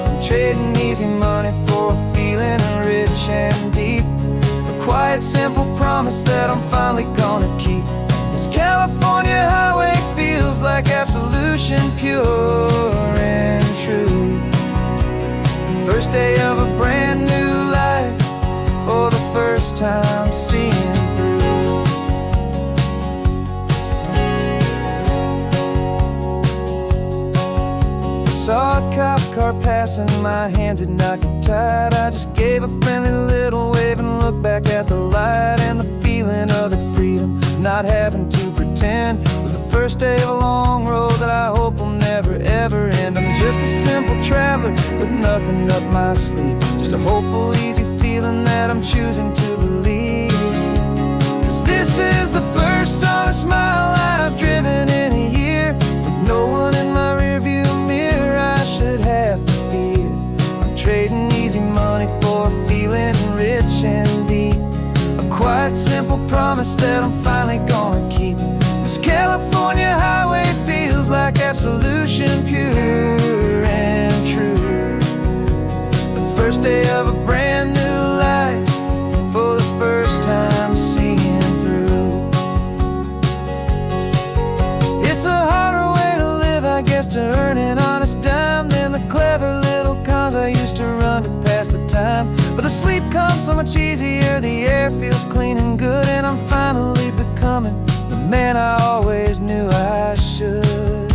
I'm trading easy money for a feeling rich and deep, a quiet simple promise that I'm finally gonna keep. This California highway feels like absolution, pure and true. The first day of a brand new life, for the first time seeing through. Saw a cop car passing, my hands had not got tied. I just gave a friendly little wave and looked back at the light. And the feeling of the freedom, not having to pretend, was the first day of a long road that I hope will never ever end. I'm just a simple traveler with nothing up my sleeve, just a hopeful, easy feeling that I'm choosing to believe. 'Cause this is the first honest mile I've driven in a year, with no one in my rearview mirror I should have to fear. I'm trading easy money for a feeling rich and deep, a quiet simple promise that I'm finally gonna keep. This California highway feels like absolution, pure and true. The first day of a brand new life, for the first time seeing through. It's a harder way to live, I guess, to earn an honest dime than the clever little cons I used to run to pass the time. But the sleep comes so much easier, the air feels clean and good, and I'm finally becoming the man I always knew I should.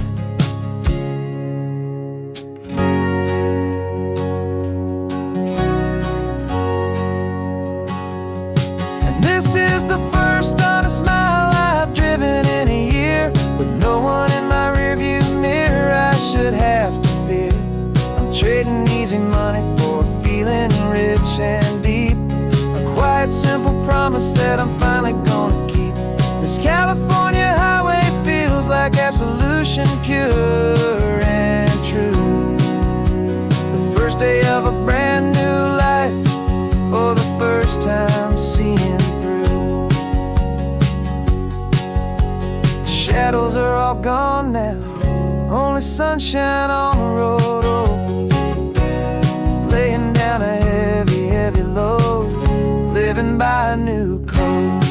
And this is the first honest mile I've driven in a year, with no one in my rearview mirror I should have to fear. I'm trading easy money for a feeling rich and deep, a quiet simple promise that I'm finally gonna keep. This California highway feels like absolution, pure and true. The first day of a brand new life, for the first time seeing through. The shadows are all gone now, only sunshine on the road. Oh, laying down a heavy, heavy load, living by a new code.